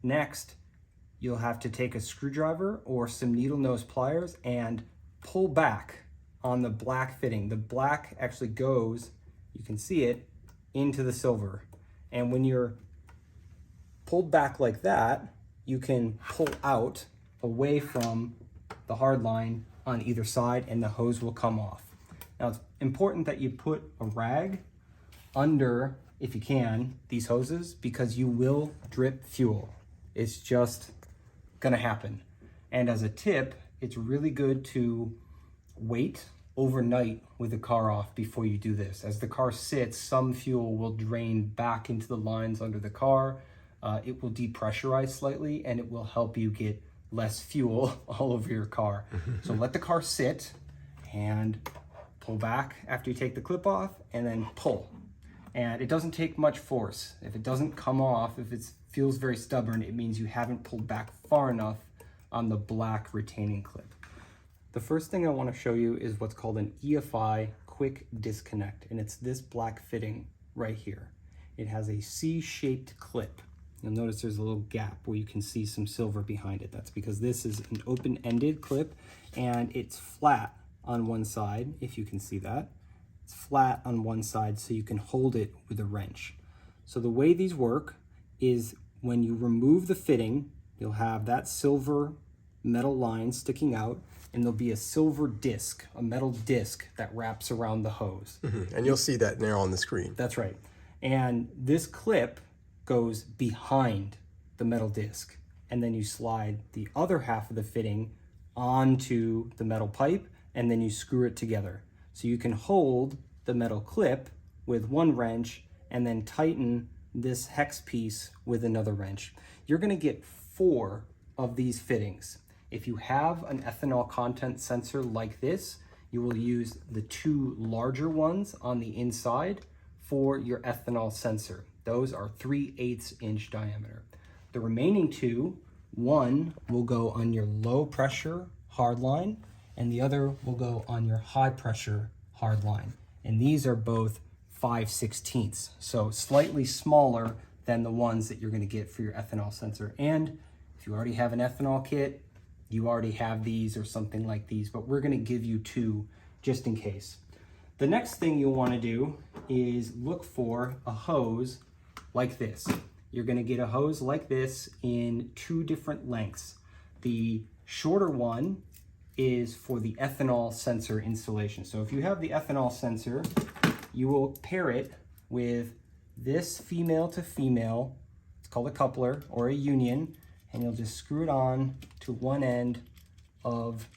Next, you'll have to take a screwdriver or some needle nose pliers and pull back on the black fitting. The black actually goes, you can see it, into the silver. And when you're pulled back like that, you can pull out away from the hard line on either side and the hose will come off. Now it's important that you put a rag under, if you can, these hoses, because you will drip fuel. It's just gonna happen. And as a tip, it's really good to wait overnight with the car off before you do this. As the car sits, some fuel will drain back into the lines under the car. It will depressurize slightly and it will help you get less fuel all over your car. So let the car sit and pull back after you take the clip off, and then pull. And it doesn't take much force. If it doesn't come off, if it feels very stubborn, it means you haven't pulled back far enough on the black retaining clip. The first thing I want to show you is what's called an EFI quick disconnect, and it's this black fitting right here. It has a C-shaped clip. You'll notice there's a little gap where you can see some silver behind it. That's because this is an open-ended clip and it's flat on one side, if you can see that. It's flat on one side so you can hold it with a wrench. So the way these work is when you remove the fitting, you'll have that silver metal line sticking out, and there'll be a silver disc, a metal disc that wraps around the hose. And you'll see that there on the screen. That's right. And this clip goes behind the metal disc, and then you slide the other half of the fitting onto the metal pipe, and then you screw it together. So you can hold the metal clip with one wrench and then tighten this hex piece with another wrench. You're gonna get 4 of these fittings. If you have an ethanol content sensor like this, you will use the 2 larger ones on the inside for your ethanol sensor. Those are 3/8 inch diameter. The remaining 2, one will go on your low pressure hard line and the other will go on your high pressure hard line. And these are both 5/16, so slightly smaller than the ones that you're gonna get for your ethanol sensor. And if you already have an ethanol kit, you already have these or something like these, but we're gonna give you 2 just in case. The next thing you'll wanna do is look for a hose like this. You're gonna get a hose like this in 2 different lengths. The shorter one is for the ethanol sensor installation. So if you have the ethanol sensor, you will pair it with this female to female, it's called a coupler or a union, and you'll just screw it on to one end of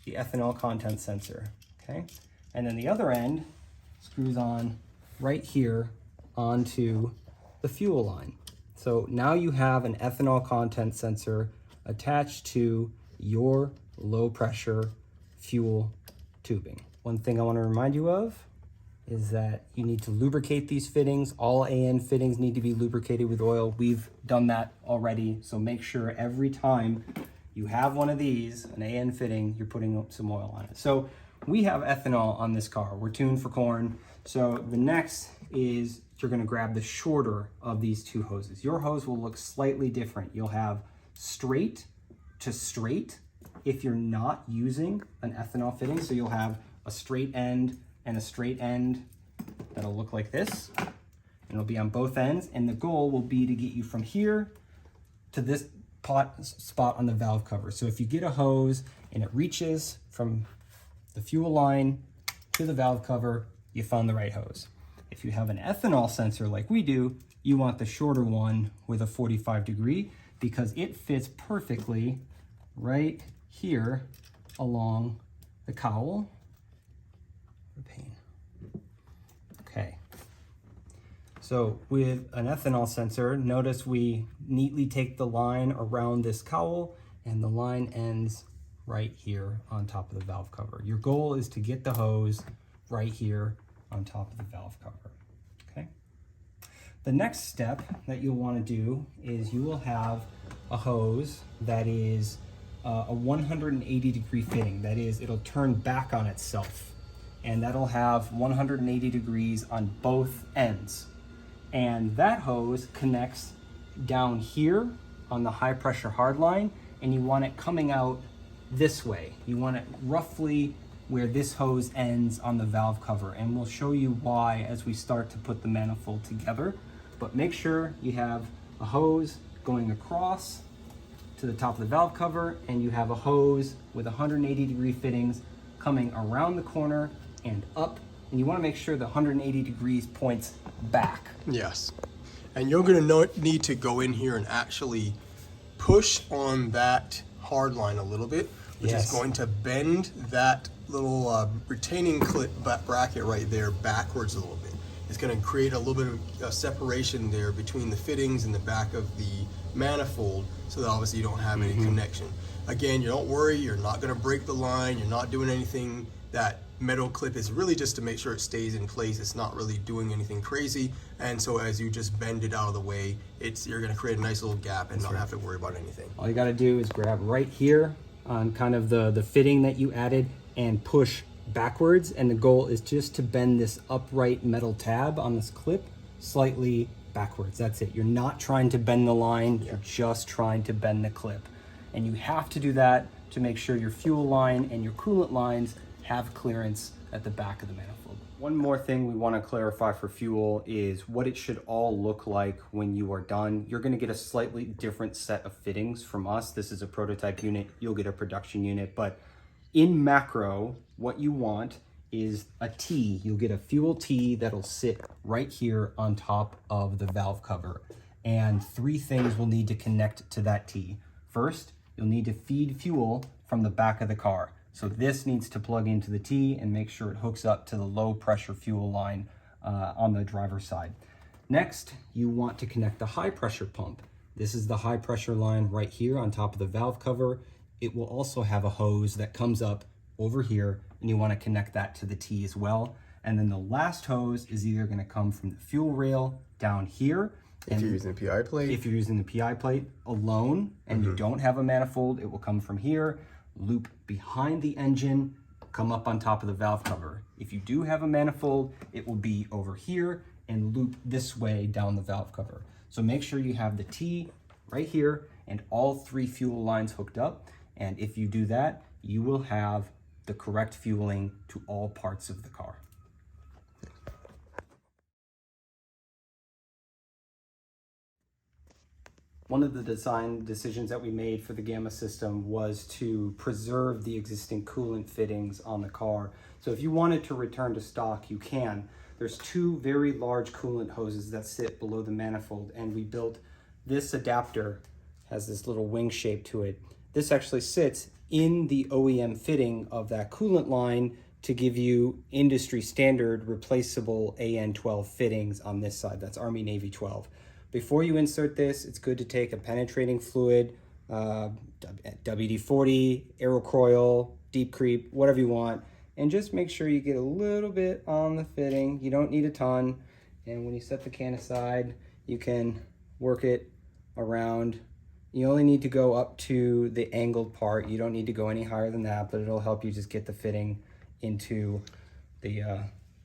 the ethanol content sensor, okay? And then the other end screws on right here onto the fuel line. So now you have an ethanol content sensor attached to your low pressure fuel tubing. One thing I want to remind you of is that you need to lubricate these fittings. All AN fittings need to be lubricated with oil. We've done that already, so make sure every time you have one of these, an AN fitting, you're putting some oil on it. So we have ethanol on this car. We're tuned for corn. So the next is you're gonna grab the shorter of these 2 hoses. Your hose will look slightly different. You'll have straight to straight if you're not using an ethanol fitting. So you'll have a straight end and a straight end that'll look like this, and it'll be on both ends, and the goal will be to get you from here to this spot on the valve cover. So if you get a hose and it reaches from the fuel line to the valve cover, you found the right hose. If you have an ethanol sensor like we do, you want the shorter one with a 45 degree because it fits perfectly right here along the cowl. Pain. Okay, so with an ethanol sensor, notice we neatly take the line around this cowl and the line ends right here on top of the valve cover. Your goal is to get the hose right here on top of the valve cover, okay? The next step that you'll want to do is you will have a hose that is a 180 degree fitting. That is, it'll turn back on itself. And that'll have 180 degrees on both ends. And that hose connects down here on the high pressure hard line, and you want it coming out this way. You want it roughly where this hose ends on the valve cover, and we'll show you why as we start to put the manifold together. But make sure you have a hose going across to the top of the valve cover, and you have a hose with 180 degree fittings coming around the corner and up, and you want to make sure the 180 degrees points back. Yes, and you're going to need to go in here and actually push on that hard line a little bit, which is going to bend that little retaining clip bracket right there backwards a little bit. It's going to create a little bit of separation there between the fittings and the back of the manifold, so that obviously you don't have any connection. Again, you don't worry, you're not going to break the line, you're not doing anything. That metal clip is really just to make sure it stays in place. It's not really doing anything crazy, and so as you just bend it out of the way, you're going to create a nice little gap and not have to worry about anything. All you got to do is grab right here on kind of the fitting that you added and push backwards, and the goal is just to bend this upright metal tab on this clip slightly backwards. That's it. You're not trying to bend the line, you're just trying to bend the clip. And you have to do that to make sure your fuel line and your coolant lines have clearance at the back of the manifold. One more thing we want to clarify for fuel is what it should all look like when you are done. You're going to get a slightly different set of fittings from us. This is a prototype unit, you'll get a production unit, but in macro, what you want is a T. You'll get a fuel T that'll sit right here on top of the valve cover. And 3 things will need to connect to that T. First, you'll need to feed fuel from the back of the car. So this needs to plug into the T and make sure it hooks up to the low pressure fuel line on the driver's side. Next, you want to connect the high pressure pump. This is the high pressure line right here on top of the valve cover. It will also have a hose that comes up over here, and you want to connect that to the T as well. And then the last hose is either going to come from the fuel rail down here. If you're using the PI plate. If you're using the PI plate alone and you don't have a manifold, it will come from here, loop behind the engine, come up on top of the valve cover. If you do have a manifold, it will be over here and loop this way down the valve cover. So make sure you have the T right here and all 3 fuel lines hooked up. And if you do that, you will have the correct fueling to all parts of the car. One of the design decisions that we made for the Gamma system was to preserve the existing coolant fittings on the car. So if you wanted to return to stock, you can. There's 2 very large coolant hoses that sit below the manifold, and we built this adapter, has this little wing shape to it. This actually sits in the OEM fitting of that coolant line to give you industry standard replaceable AN12 fittings on this side. That's Army Navy 12. Before you insert this, it's good to take a penetrating fluid, WD-40, Aerocroil, Deep Creep, whatever you want, and just make sure you get a little bit on the fitting. You don't need a ton. And when you set the can aside, you can work it around. You only need to go up to the angled part. You don't need to go any higher than that, but it'll help you just get the fitting into the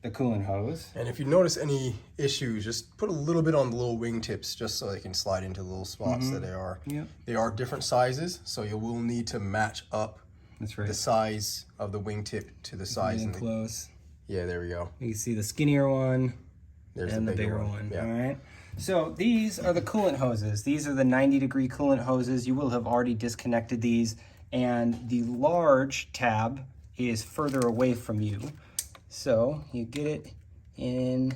coolant hose. And if you notice any issues, just put a little bit on the little wingtips just so they can slide into the little spots that they are. Yep. They are different sizes, so you will need to match up That's right. the size of the wingtip to the size. Getting close. Yeah, there we go. You can see the skinnier one. There's and the bigger one. one. Yeah. All right. So these are the coolant hoses. These are the 90-degree coolant hoses. You will have already disconnected these, and the large tab is further away from you. So you get it in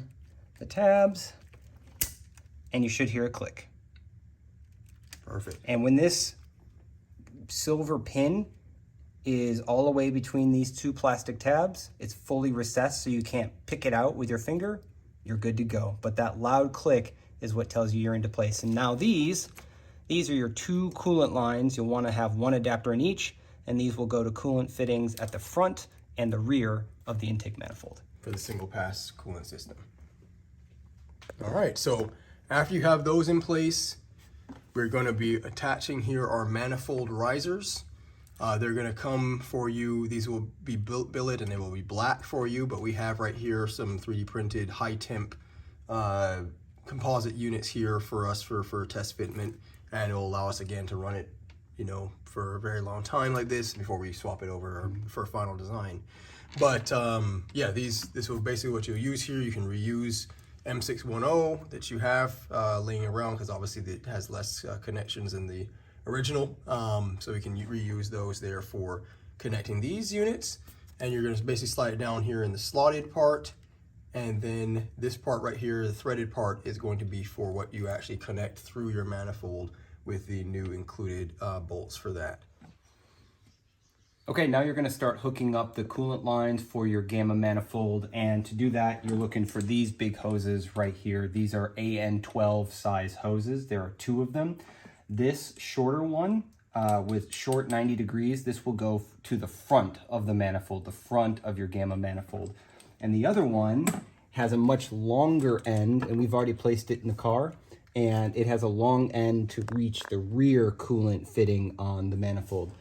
the tabs, and you should hear a click. Perfect. And when this silver pin is all the way between these 2 plastic tabs, it's fully recessed so you can't pick it out with your finger, you're good to go. But that loud click is what tells you you're into place. And now these are your 2 coolant lines. You'll want to have 1 adapter in each, and these will go to coolant fittings at the front and the rear of the intake manifold. For the single pass coolant system. All right, so after you have those in place, we're going to be attaching here our manifold risers. They're going to come for you. These will be billet and they will be black for you, but we have right here some 3D printed high temp composite units here for us for test fitment, and it will allow us again to run it, you know, for a very long time like this before we swap it over for final design. But yeah, this will basically what you'll use here. You can reuse M610 that you have laying around, because obviously it has less connections than the original, so we can reuse those there for connecting these units. And you're going to basically slide it down here in the slotted part, and then this part right here, the threaded part, is going to be for what you actually connect through your manifold with the new included bolts for that. Okay, now you're going to start hooking up the coolant lines for your Gamma manifold, and to do that, you're looking for these big hoses right here. These are AN12 size hoses. There are 2 of them. This shorter one with short 90 degrees, this will go to the front of the manifold, the front of your Gamma manifold. And the other one has a much longer end, and we've already placed it in the car, and it has a long end to reach the rear coolant fitting on the manifold.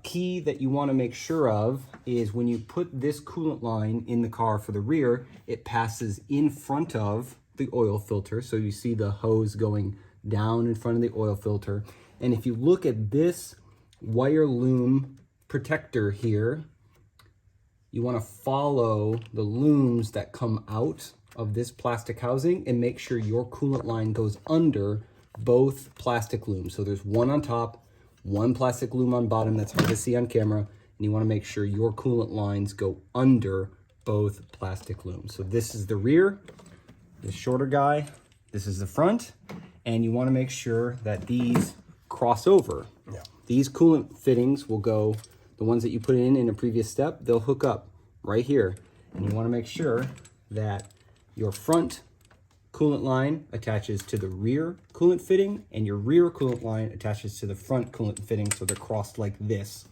Key that you want to make sure of is when you put this coolant line in the car for the rear, it passes in front of the oil filter. So you see the hose going down in front of the oil filter. And if you look at this wire loom protector here, you want to follow the looms that come out of this plastic housing and make sure your coolant line goes under both plastic looms. So there's one on top, one plastic loom on bottom. That's hard to see on camera, and you want to make sure your coolant lines go under both plastic looms. So this is the rear, the shorter guy, this is the front, and you want to make sure that these cross over. Yeah. These coolant fittings will go the ones that you put in a previous step, they'll hook up right here. And you want to make sure that your front coolant line attaches to the rear coolant fitting and your rear coolant line attaches to the front coolant fitting, so they're crossed like this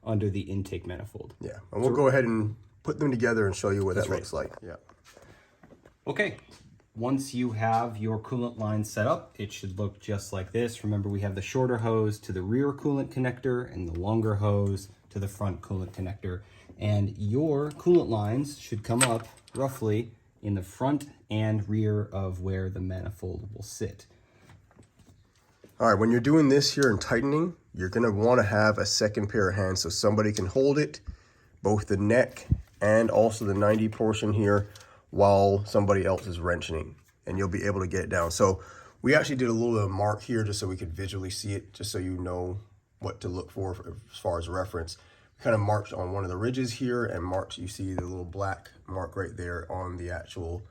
under the intake manifold. Yeah, and we'll go ahead and put them together and show you what that looks like. Yeah. Okay, once you have your coolant line set up, it should look just like this. Remember, we have the shorter hose to the rear coolant connector and the longer hose to the front coolant connector. And your coolant lines should come up roughly in the front and rear of where the manifold will sit. All right, when you're doing this here and tightening, you're gonna wanna have a second pair of hands so somebody can hold it, both the neck and also the 90 portion here, while somebody else is wrenching, and you'll be able to get it down. So we actually did a little bit of mark here just so we could visually see it, just so you know what to look for as far as reference. We kind of marked on one of the ridges here and marked, you see the little black mark right there on the actual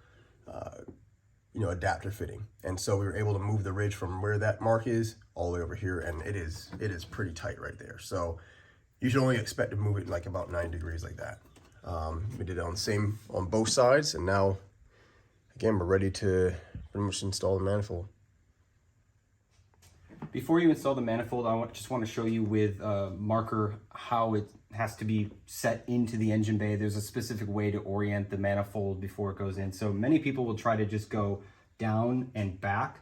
adapter fitting. And so we were able to move the ridge from where that mark is all the way over here, and it is pretty tight right there. So you should only expect to move it like about 9 degrees like that. We did it on both sides, and now again we're ready to pretty much install the manifold. Before you install the manifold, I just want to show you with a marker how it has to be set into the engine bay. There's a specific way to orient the manifold before it goes in. So many people will try to just go down and back.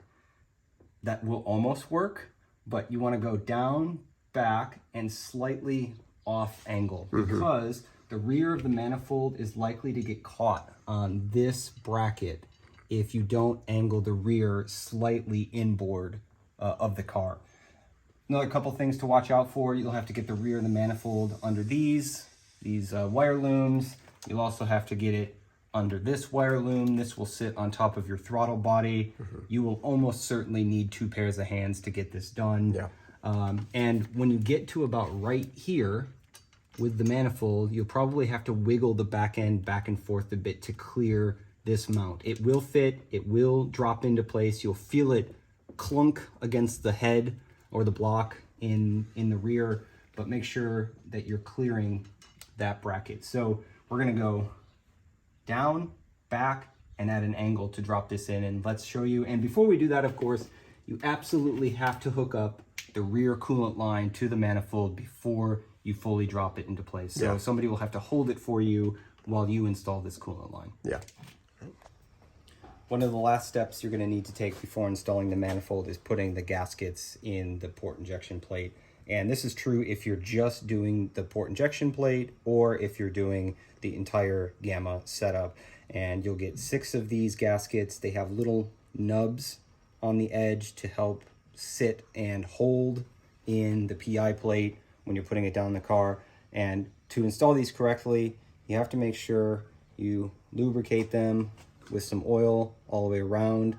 That will almost work, but you want to go down, back, and slightly off angle, because the rear of the manifold is likely to get caught on this bracket if you don't angle the rear slightly inboard of the car. Another couple things to watch out for: you'll have to get the rear of the manifold under these wire looms. You'll also have to get it under this wire loom. This will sit on top of your throttle body. You will almost certainly need 2 pairs of hands to get this done. Yeah. And when you get to about right here with the manifold, you'll probably have to wiggle the back end back and forth a bit to clear this mount. It will fit, it will drop into place. You'll feel it clunk against the head or the block in the rear, but make sure that you're clearing that bracket. So we're gonna go down, back, and at an angle to drop this in, and let's show you. And before we do that, of course, you absolutely have to hook up the rear coolant line to the manifold before you fully drop it into place. So somebody will have to hold it for you while you install this coolant line. Yeah. One of the last steps you're going to need to take before installing the manifold is putting the gaskets in the port injection plate. And this is true if you're just doing the port injection plate or if you're doing the entire Gamma setup. And you'll get 6 of these gaskets. They have little nubs on the edge to help sit and hold in the PI plate when you're putting it down the car. And to install these correctly, you have to make sure you lubricate them with some oil all the way around,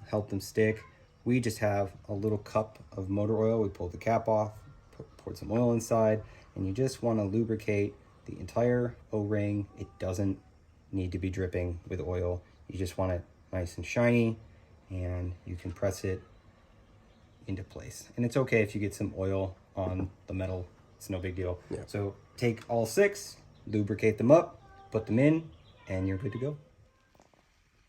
help them stick. We just have a little cup of motor oil. We pulled the cap off, poured some oil inside, and you just want to lubricate the entire O-ring. It doesn't need to be dripping with oil. You just want it nice and shiny, and you can press it into place. And it's okay if you get some oil on the metal. It's no big deal. Yeah. So take all 6, lubricate them up, put them in, and you're good to go.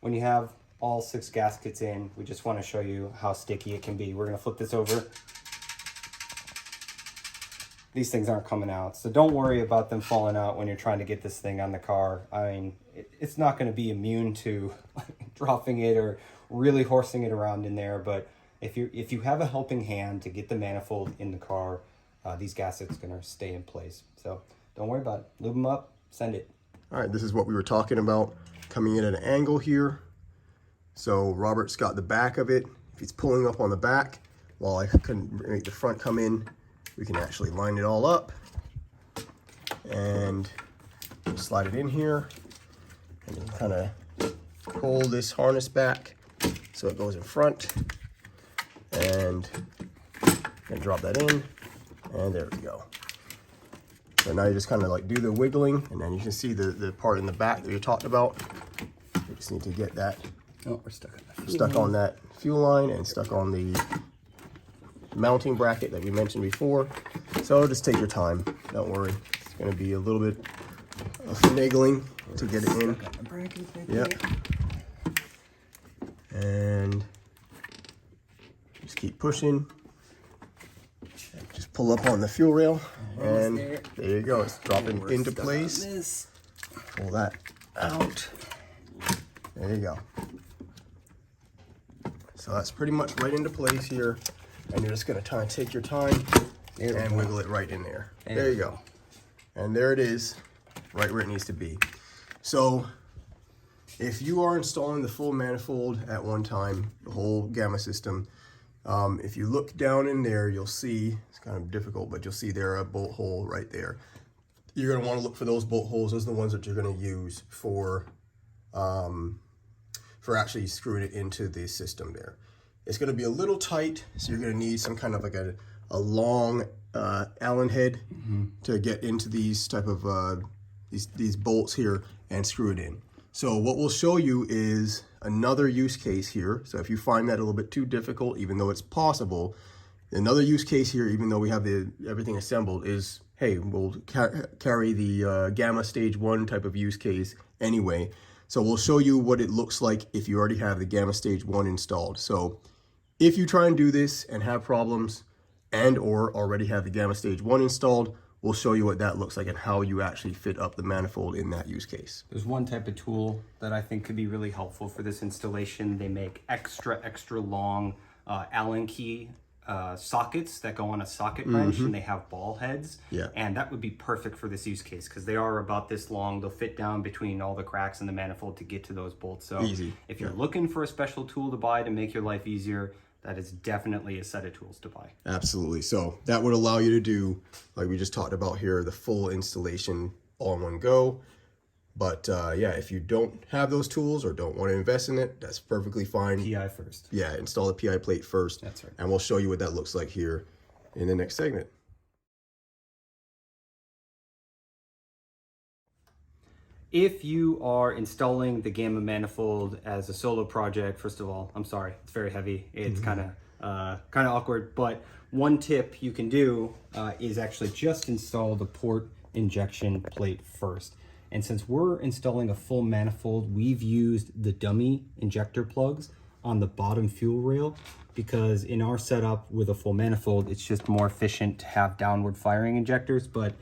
When you have all 6 gaskets in, we just want to show you how sticky it can be. We're going to flip this over. These things aren't coming out, so don't worry about them falling out when you're trying to get this thing on the car. I mean, it's not going to be immune to dropping it or really horsing it around in there, but if you have a helping hand to get the manifold in the car, these gaskets are going to stay in place. So don't worry about it. Lube them up, send it. All right, this is what we were talking about, coming in at an angle here. So Robert's got the back of it. If he's pulling up on the back, while I couldn't make the front come in, we can actually line it all up and slide it in here, and then kind of pull this harness back so it goes in front, and drop that in, and there we go. So now you just kind of like do the wiggling, and then you can see the part in the back that you talked about. You just need to get that Oh, we're stuck on that. stuck on that fuel line and stuck on the mounting bracket that we mentioned before. So just take your time, don't worry. It's gonna be a little bit of finagling to get it in. Yep. And just keep pushing. Just pull up on the fuel rail, and there you go. It's dropping into place. Pull that out. There you go. So that's pretty much right into place here, and you're just gonna kind of take your time and wiggle it right in there. There you go. And there it is, right where it needs to be. So if you are installing the full manifold at one time, the whole gamma system, if you look down in there, you'll see, it's kind of difficult, but you'll see there a bolt hole right there. You're gonna wanna look for those bolt holes. Those are the ones that you're gonna use for actually screwing it into the system there. It's gonna be a little tight, so you're gonna need some kind of like a long Allen head to get into these type of, these bolts here and screw it in. So what we'll show you is another use case here. So if you find that a little bit too difficult, even though it's possible, another use case here, even though we have everything assembled, is, hey, we'll carry the Gamma Stage 1 type of use case anyway. So we'll show you what it looks like if you already have the Gamma Stage 1 installed. So if you try and do this and have problems and or already have the Gamma Stage 1 installed, we'll show you what that looks like and how you actually fit up the manifold in that use case. There's one type of tool that I think could be really helpful for this installation. They make extra long Allen key sockets that go on a socket wrench, and they have ball heads. Yeah. And that would be perfect for this use case because they are about this long. They'll fit down between all the cracks in the manifold to get to those bolts. So easy. If you're looking for a special tool to buy to make your life easier, that is definitely a set of tools to buy. Absolutely. So that would allow you to do, like we just talked about here, the full installation all in one go. But yeah, if you don't have those tools or don't want to invest in it, that's perfectly fine. PI first. Yeah, install the PI plate first. That's right. And we'll show you what that looks like here in the next segment. If you are installing the Gamma manifold as a solo project, first of all, I'm sorry, it's very heavy. It's kind of awkward, but one tip you can do is actually just install the port injection plate first. And since we're installing a full manifold, we've used the dummy injector plugs on the bottom fuel rail because in our setup with a full manifold, it's just more efficient to have downward firing injectors. But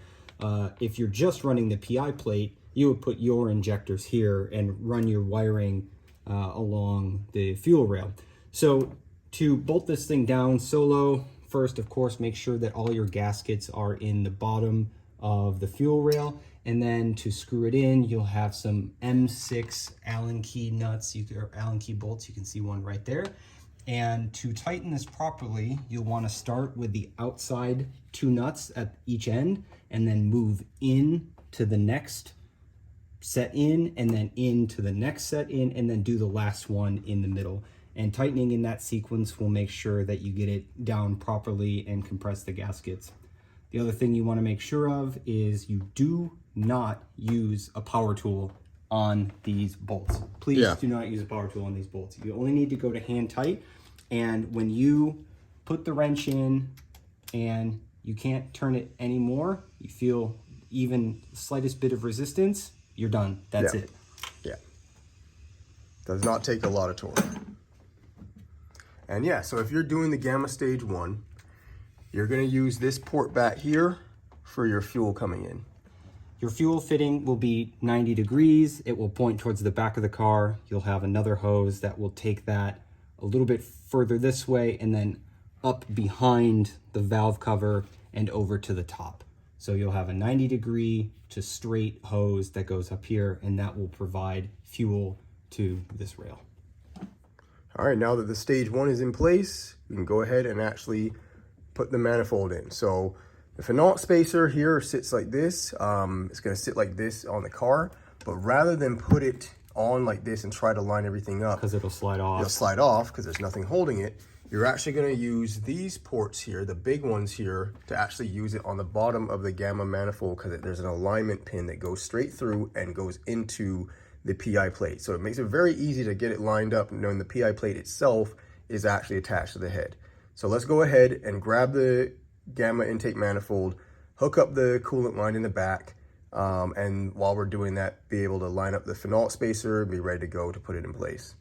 if you're just running the PI plate, you would put your injectors here and run your wiring along the fuel rail. So to bolt this thing down solo, first, of course, make sure that all your gaskets are in the bottom of the fuel rail. And then to screw it in, you'll have some M6 Allen key nuts, or Allen key bolts. You can see one right there. And to tighten this properly, you'll want to start with the outside two nuts at each end and then move in to the next set in and then into the next set in and then do the last one in the middle. And tightening in that sequence will make sure that you get it down properly and compress the gaskets. The other thing you want to make sure of is you do not use a power tool on these bolts. Please do not use a power tool on these bolts. You only need to go to hand tight. And when you put the wrench in and you can't turn it anymore, you feel even the slightest bit of resistance, you're done. That's it. Yeah. Does not take a lot of torque. And yeah, so if you're doing the Gamma Stage 1, you're going to use this port back here for your fuel coming in. Your fuel fitting will be 90 degrees. It will point towards the back of the car. You'll have another hose that will take that a little bit further this way and then up behind the valve cover and over to the top. So you'll have a 90-degree to straight hose that goes up here, and that will provide fuel to this rail. All right, now that the Stage 1 is in place, we can go ahead and actually put the manifold in. So the Fenalt spacer here sits like this. It's going to sit like this on the car, but rather than put it on like this and try to line everything up, because it'll slide off. It'll slide off because there's nothing holding it. You're actually going to use these ports here, the big ones here, to actually use it on the bottom of the Gamma manifold because there's an alignment pin that goes straight through and goes into the PI plate. So it makes it very easy to get it lined up knowing the PI plate itself is actually attached to the head. So let's go ahead and grab the Gamma intake manifold, hook up the coolant line in the back, and while we're doing that, be able to line up the phenolic spacer and be ready to go to put it in place.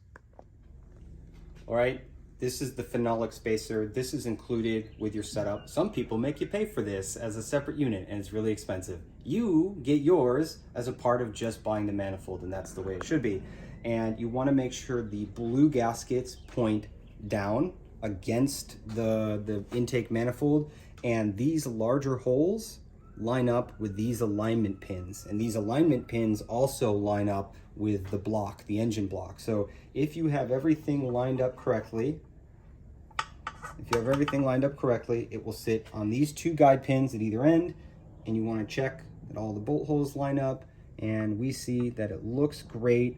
All right, this is the phenolic spacer. This is included with your setup. Some people make you pay for this as a separate unit, and it's really expensive. You get yours as a part of just buying the manifold, and that's the way it should be. And you want to make sure the blue gaskets point down against the intake manifold, and these larger holes line up with these alignment pins, and these alignment pins also line up with the block, the engine block. So if you have everything lined up correctly, it will sit on these two guide pins at either end, and you want to check that all the bolt holes line up, and we see that it looks great.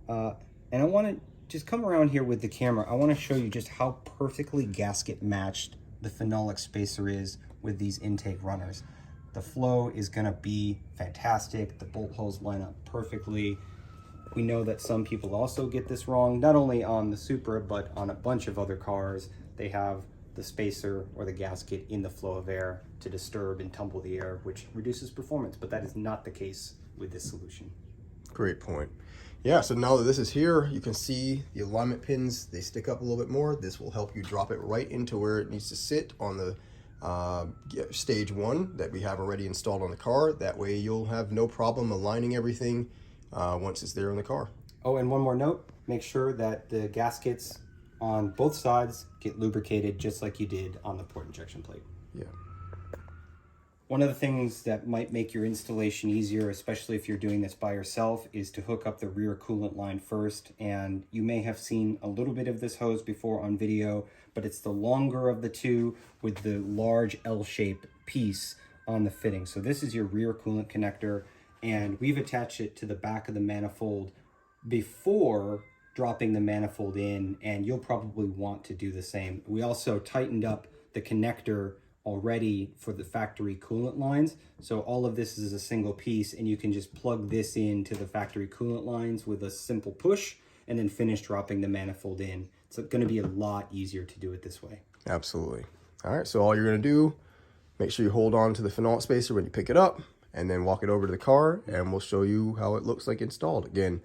And I want to just come around here with the camera. I want to show you just how perfectly gasket matched the phenolic spacer is with these intake runners. The flow is going to be fantastic. The bolt holes line up perfectly. We know that some people also get this wrong, not only on the Supra, but on a bunch of other cars. They have the spacer or the gasket in the flow of air to disturb and tumble the air, which reduces performance, but that is not the case with this solution. Great point. Yeah, so now that this is here, you can see the alignment pins, they stick up a little bit more. This will help you drop it right into where it needs to sit on the stage 1 that we have already installed on the car. That way you'll have no problem aligning everything once it's there in the car. Oh, and one more note, make sure that the gaskets on both sides get lubricated just like you did on the port injection plate. Yeah. One of the things that might make your installation easier, especially if you're doing this by yourself, is to hook up the rear coolant line first. And you may have seen a little bit of this hose before on video, but it's the longer of the two with the large L-shaped piece on the fitting. So this is your rear coolant connector, and we've attached it to the back of the manifold before dropping the manifold in, and you'll probably want to do the same. We also tightened up the connector already for the factory coolant lines. So all of this is a single piece, and you can just plug this into the factory coolant lines with a simple push and then finish dropping the manifold in. It's going to be a lot easier to do it this way. Absolutely. All right, so all you're going to do, make sure you hold on to the phenolic spacer when you pick it up, and then walk it over to the car, and we'll show you how it looks like installed. Again,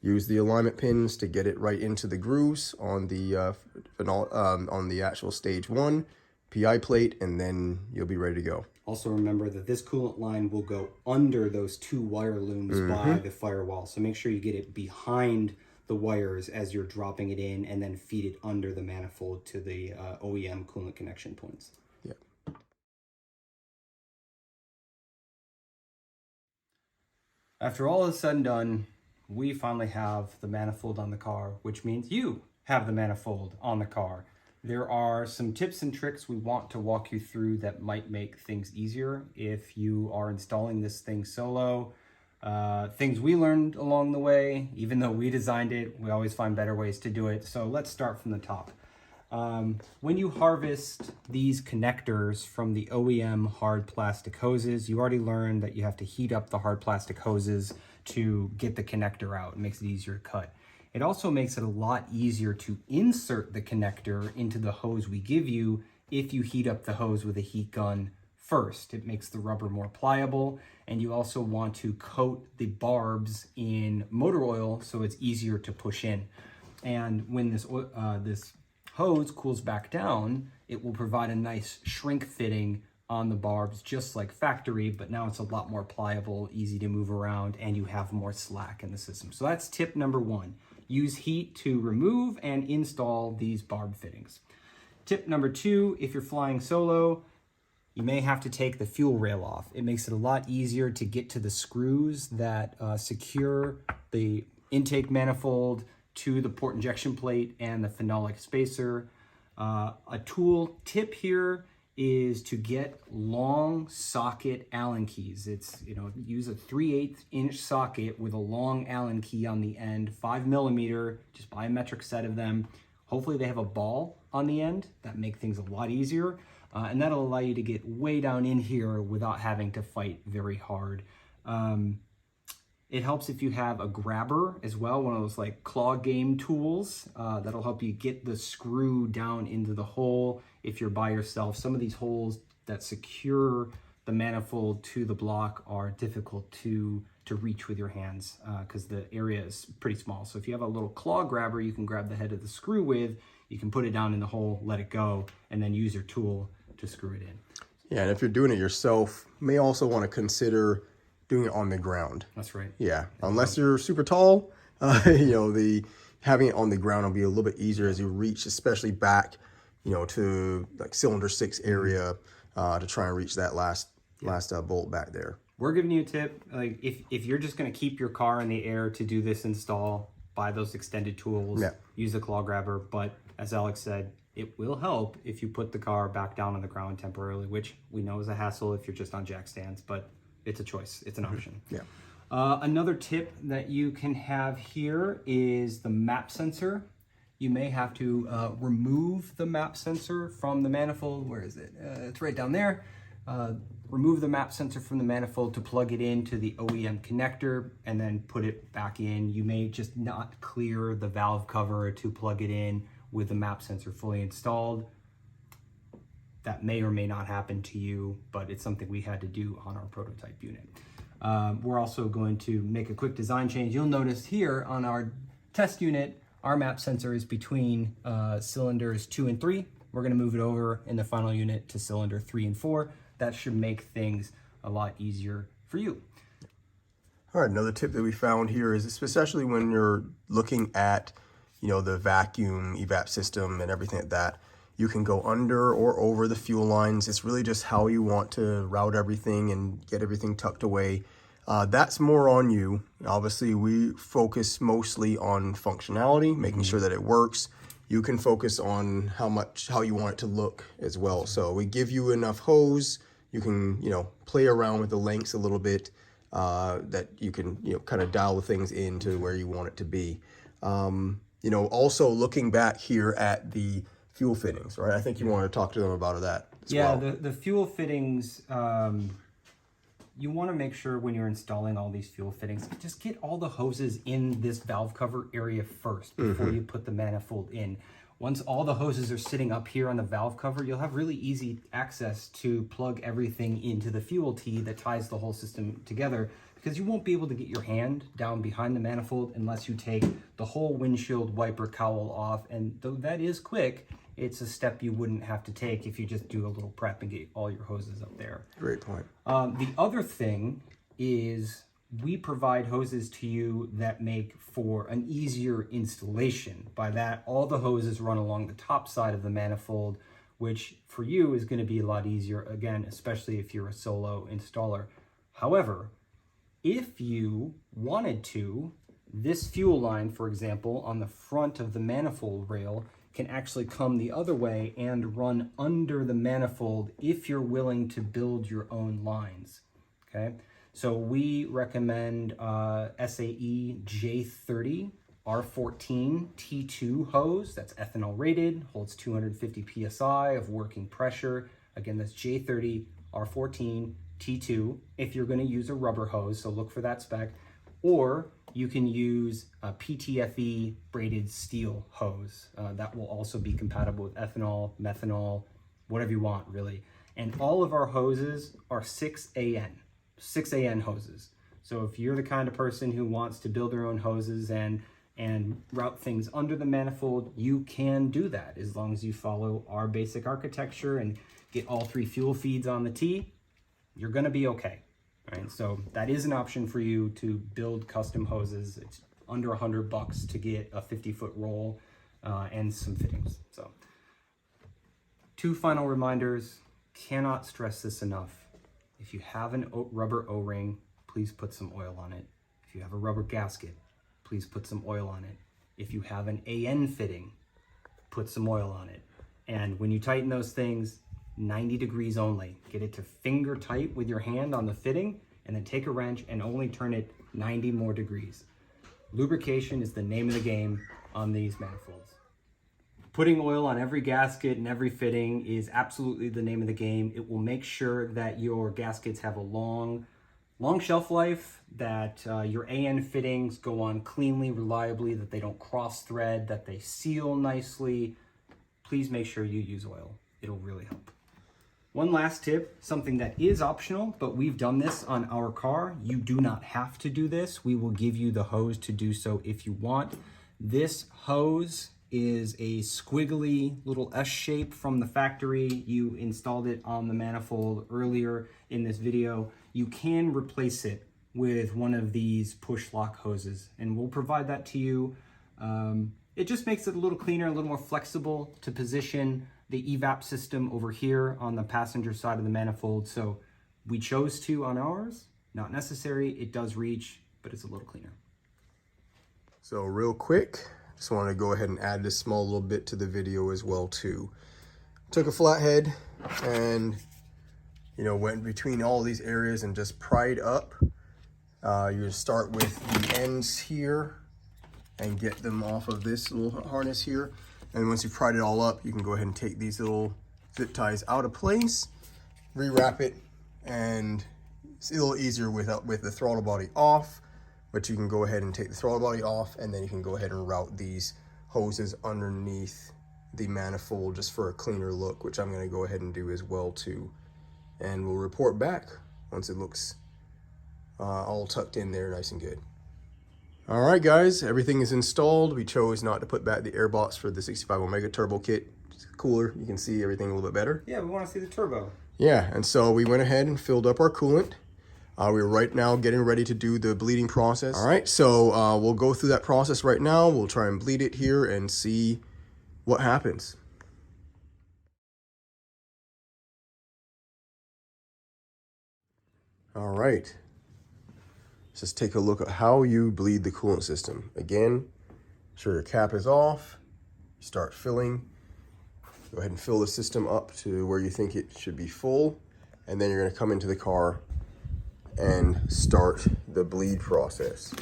use the alignment pins to get it right into the grooves on the on the actual stage 1 PI plate, and then you'll be ready to go. Also remember that this coolant line will go under those two wire looms by the firewall. So make sure you get it behind the wires as you're dropping it in, and then feed it under the manifold to the OEM coolant connection points. Yeah. After all is said and done, we finally have the manifold on the car, which means you have the manifold on the car. There are some tips and tricks we want to walk you through that might make things easier if you are installing this thing solo. Things we learned along the way. Even though we designed it, we always find better ways to do it. So let's start from the top. When you harvest these connectors from the OEM hard plastic hoses, you already learned that you have to heat up the hard plastic hoses to get the connector out. It makes it easier to cut. It also makes it a lot easier to insert the connector into the hose we give you if you heat up the hose with a heat gun first. It makes the rubber more pliable, and you also want to coat the barbs in motor oil so it's easier to push in. And when this hose cools back down, it will provide a nice shrink fitting on the barbs, just like factory, but now it's a lot more pliable, easy to move around, and you have more slack in the system. So that's tip number 1. Use heat to remove and install these barb fittings. Tip number 2, if you're flying solo, you may have to take the fuel rail off. It makes it a lot easier to get to the screws that secure the intake manifold to the port injection plate and the phenolic spacer. A tool tip here is to get long socket Allen keys. It's, use a 3/8 inch socket with a long Allen key on the end, 5mm, just buy a metric set of them. Hopefully they have a ball on the end. That make things a lot easier. And that'll allow you to get way down in here without having to fight very hard. It helps if you have a grabber as well, one of those like claw game tools that'll help you get the screw down into the hole if you're by yourself. Some of these holes that secure the manifold to the block are difficult to reach with your hands because the area is pretty small. So if you have a little claw grabber you can grab the head of the screw with, you can put it down in the hole, let it go, and then use your tool to screw it in. Yeah, and if you're doing it yourself, you may also want to consider doing it on the ground. That's right. Yeah, unless you're super tall, you know, having it on the ground will be a little bit easier as you reach, especially back, you know, to like cylinder 6 area to try and reach that last bolt back there. We're giving you a tip, like if you're just going to keep your car in the air to do this install, buy those extended tools, use the claw grabber. But as Alex said, it will help if you put the car back down on the ground temporarily, which we know is a hassle if you're just on jack stands, but it's a choice. It's an option. Yeah. Another tip that you can have here is the map sensor. You may have to remove the map sensor from the manifold. Where is it? It's right down there. Remove the map sensor from the manifold to plug it into the OEM connector and then put it back in. You may just not clear the valve cover to plug it in with the map sensor fully installed. That may or may not happen to you, but it's something we had to do on our prototype unit. We're also going to make a quick design change. You'll notice here on our test unit, our map sensor is between cylinders 2 and 3. We're going to move it over in the final unit to cylinder 3 and 4. That should make things a lot easier for you. All right, another tip that we found here is especially when you're looking at, you know, the vacuum EVAP system and everything like that, you can go under or over the fuel lines. It's really just how you want to route everything and get everything tucked away. That's more on you. Obviously, we focus mostly on functionality, making sure that it works. You can focus on how you want it to look as well. So we give you enough hose. You can, you know, play around with the lengths a little bit that you can, you know, kind of dial the things into where you want it to be. You know, also looking back here at the fuel fittings, right? I think you want to talk to them about that as well. Yeah, the fuel fittings, you want to make sure when you're installing all these fuel fittings, just get all the hoses in this valve cover area first before you put the manifold in. Once all the hoses are sitting up here on the valve cover, you'll have really easy access to plug everything into the fuel tee that ties the whole system together, because you won't be able to get your hand down behind the manifold unless you take the whole windshield wiper cowl off. And though that is quick, it's a step you wouldn't have to take if you just do a little prep and get all your hoses up there. Great point. The other thing is we provide hoses to you that make for an easier installation. By that, all the hoses run along the top side of the manifold, which for you is going to be a lot easier, again, especially if you're a solo installer. However, if you wanted to, this fuel line, for example, on the front of the manifold rail can actually come the other way and run under the manifold if you're willing to build your own lines, okay? So we recommend SAE J30 R14 T2 hose. That's ethanol rated, holds 250 PSI of working pressure. Again, that's J30 R14 T2 if you're going to use a rubber hose, so look for that spec. Or you can use a PTFE braided steel hose. That will also be compatible with ethanol, methanol, whatever you want, really. And all of our hoses are 6AN hoses. So if you're the kind of person who wants to build their own hoses and route things under the manifold, you can do that as long as you follow our basic architecture and get all 3 fuel feeds on the T. You're going to be okay. Right, so that is an option for you to build custom hoses. It's under $100 to get a 50-foot roll and some fittings. So 2 final reminders, cannot stress this enough. If you have a rubber O-ring, please put some oil on it. If you have a rubber gasket, please put some oil on it. If you have an AN fitting, put some oil on it. And when you tighten those things, 90 degrees only. Get it to finger tight with your hand on the fitting, and then take a wrench and only turn it 90 more degrees. Lubrication is the name of the game on these manifolds. Putting oil on every gasket and every fitting is absolutely the name of the game. It will make sure that your gaskets have a long long shelf life, that your AN fittings go on cleanly, reliably, that they don't cross thread, that they seal nicely. Please make sure you use oil. It'll really help. One last tip, something that is optional, but we've done this on our car. You do not have to do this. We will give you the hose to do so if you want. This hose is a squiggly little S shape from the factory. You installed it on the manifold earlier in this video. You can replace it with one of these push lock hoses, and we'll provide that to you. It just makes it a little cleaner, a little more flexible to position the EVAP system over here on the passenger side of the manifold. So we chose to on ours, not necessary. It does reach, but it's a little cleaner. So real quick, just want to go ahead and add this small little bit to the video as well too. Took a flathead and, you know, went between all these areas and just pried up. You start with the ends here and get them off of this little harness here. And once you've pried it all up, you can go ahead and take these little zip ties out of place, rewrap it, and it's a little easier with the throttle body off, but you can go ahead and take the throttle body off, and then you can go ahead and route these hoses underneath the manifold just for a cleaner look, which I'm gonna go ahead and do as well too. And we'll report back once it looks all tucked in there nice and good. All right, guys, everything is installed. We chose not to put back the air box for the 65 Omega turbo kit. It's cooler, you can see everything a little bit better. Yeah, we want to see the turbo. Yeah, and so we went ahead and filled up our coolant. We're right now getting ready to do the bleeding process. All right, so we'll go through that process right now. We'll try and bleed it here and see what happens. All right. Let's just take a look at how you bleed the coolant system. Again, sure your cap is off, start filling. Go ahead and fill the system up to where you think it should be full, and then you're gonna come into the car and start the bleed process.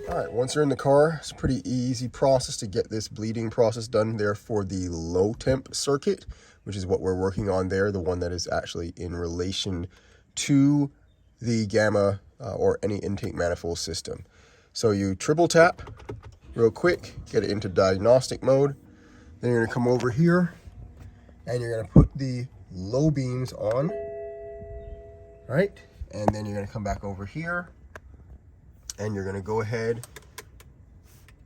All right, once you're in the car, it's a pretty easy process to get this bleeding process done there for the low temp circuit, which is what we're working on there, the one that is actually in relation to the gamma or any intake manifold system. So you triple tap real quick, get it into diagnostic mode. Then you're gonna come over here and you're gonna put the low beams on, right? And then you're gonna come back over here and you're gonna go ahead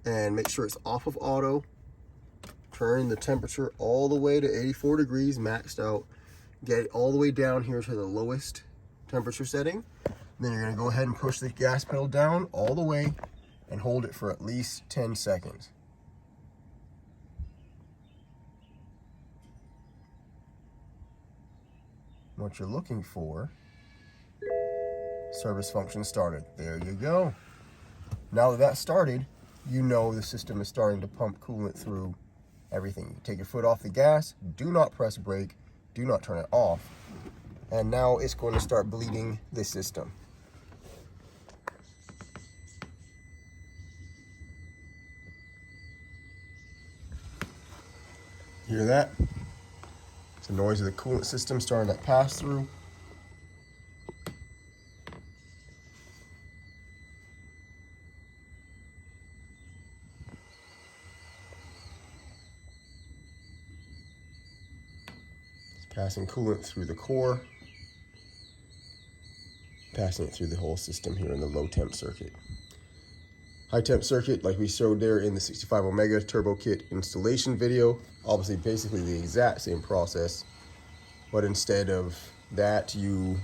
and make sure it's off of auto. Turn the temperature all the way to 84 degrees, maxed out. Get it all the way down here to the lowest temperature setting. Then you're gonna go ahead and push the gas pedal down all the way and hold it for at least 10 seconds. What you're looking for, service function started. There you go. Now that that's started, you know the system is starting to pump coolant through everything. Take your foot off the gas, do not press brake, do not turn it off. And now it's going to start bleeding the system. Hear that? It's the noise of the coolant system starting that pass through. Passing coolant through the core, passing it through the whole system here in the low temp circuit. High temp circuit, like we showed there in the 65 Omega turbo kit installation video, obviously basically the exact same process, but instead of that, you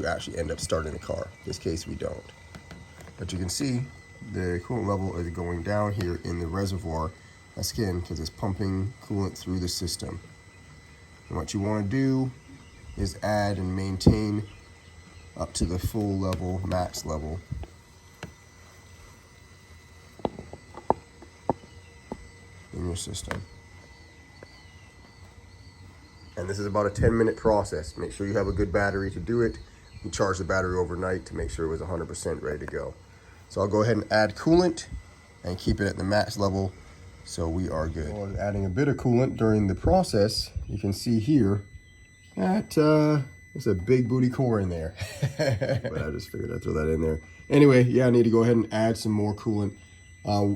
actually end up starting the car. In this case, we don't. But you can see the coolant level is going down here in the reservoir. That's again because it's pumping coolant through the system. And what you want to do is add and maintain up to the full level, max level. In your system. And this is about a 10-minute process. Make sure you have a good battery to do it. You charge the battery overnight to make sure it was 100% ready to go. So I'll go ahead and add coolant and keep it at the max level So we are good. So adding a bit of coolant during the process, you can see here that there's a big booty core in there. But I just figured I'd throw that in there. Anyway, yeah, I need to go ahead and add some more coolant.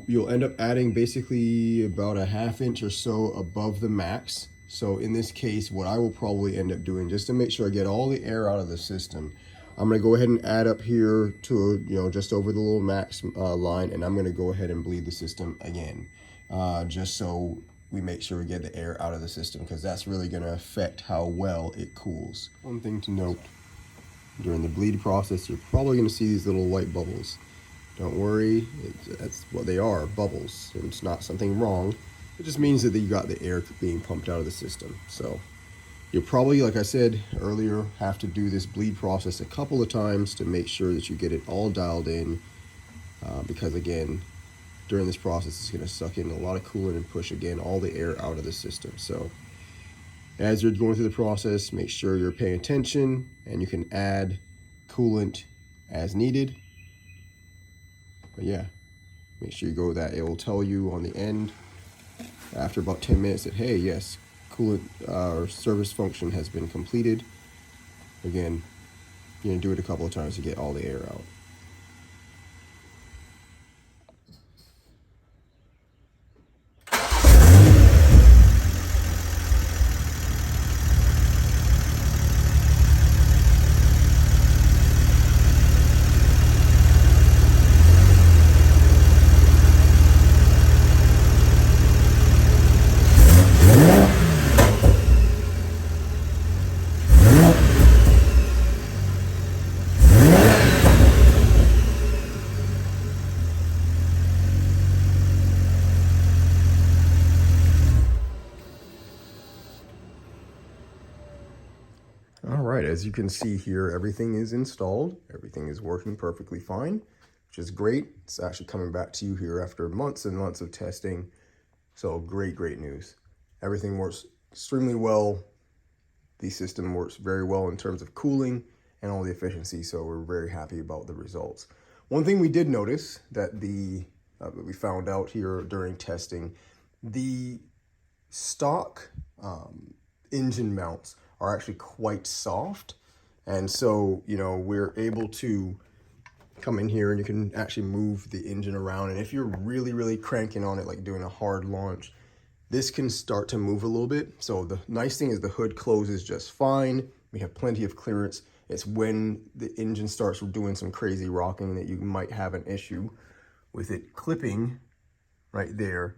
You'll end up adding basically about a 1/2 inch or so above the max. So in this case, what I will probably end up doing, just to make sure I get all the air out of the system, I'm gonna go ahead and add up here to, you know, just over the little max line, and I'm gonna go ahead and bleed the system again, just so we make sure we get the air out of the system, because that's really gonna affect how well it cools. One thing to note, during the bleed process, you're probably gonna see these little white bubbles. Don't worry, that's what they are, bubbles. It's not something wrong. It just means that you got the air being pumped out of the system. So you'll probably, like I said earlier, have to do this bleed process a couple of times to make sure that you get it all dialed in, because again, during this process, it's gonna suck in a lot of coolant and push, again, all the air out of the system. So as you're going through the process, make sure you're paying attention, and you can add coolant as needed. But yeah, make sure you go with that. It will tell you on the end, after about 10 minutes, that, hey, yes, coolant or service function has been completed. Again, you're gonna do it a couple of times to get all the air out. All right, as you can see here, everything is installed. Everything is working perfectly fine, which is great. It's actually coming back to you here after months and months of testing. So great, great news. Everything works extremely well. The system works very well in terms of cooling and all the efficiency, so we're very happy about the results. One thing we did notice that we found out here during testing, the stock engine mounts are actually quite soft, and so, you know, we're able to come in here and you can actually move the engine around, and if you're really cranking on it, like doing a hard launch, this can start to move a little bit. So the nice thing is the hood closes just fine. We have plenty of clearance. It's when the engine starts doing some crazy rocking that you might have an issue with it clipping right there.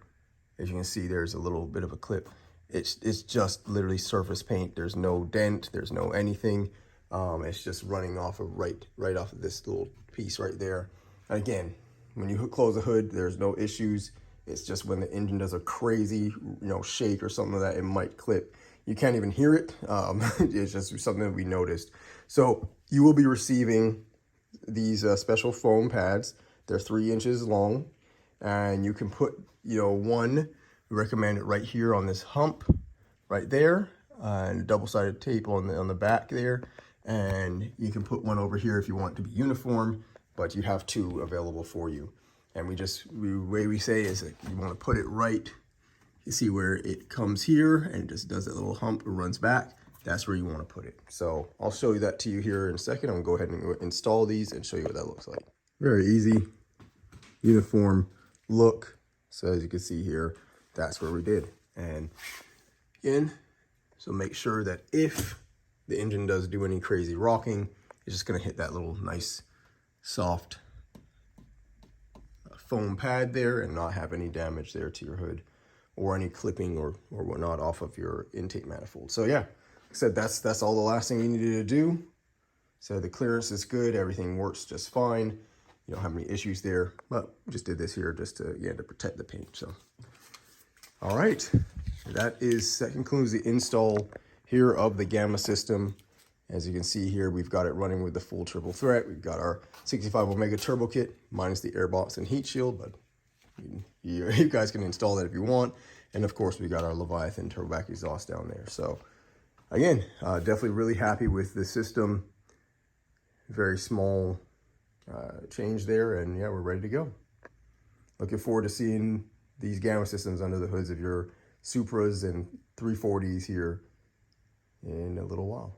As you can see, there's a little bit of a clip. It's just literally surface paint. There's no dent, there's no anything. It's just running off of right off of this little piece right there. And again, when you close the hood, there's no issues. It's just when the engine does a crazy, you know, shake or something like that, it might clip. You can't even hear it. It's just something that we noticed. So you will be receiving these special foam pads. They're 3 inches long, and you can put, you know, one, we recommend it right here on this hump right there, and double-sided tape on the back there. And you can put one over here if you want it to be uniform, but you have 2 available for you. And the way we say is that you want to put it right, you see where it comes here and it just does that little hump, it runs back. That's where you want to put it. So I'll show you that to you here in a second. I'm going to go ahead and install these and show you what that looks like. Very easy, uniform look. So as you can see here, that's where we did. And again, so make sure that if the engine does do any crazy rocking, it's just going to hit that little nice soft foam pad there and not have any damage there to your hood or any clipping or whatnot off of your intake manifold. So yeah, like I said, that's all the last thing you needed to do. So the clearance is good, everything works just fine. You don't have any issues there, but we just did this here just to, yeah, to protect the paint. So all right, that concludes the install here of the Gamma system. As you can see here, we've got it running with the full triple threat. We've got our 65 Omega turbo kit minus the airbox and heat shield, but you guys can install that if you want. And of course, we got our Leviathan turbo back exhaust down there. So again, definitely really happy with the system. Very small change there, and yeah, we're ready to go. Looking forward to seeing these Gamma systems under the hoods of your Supras and 340s here in a little while.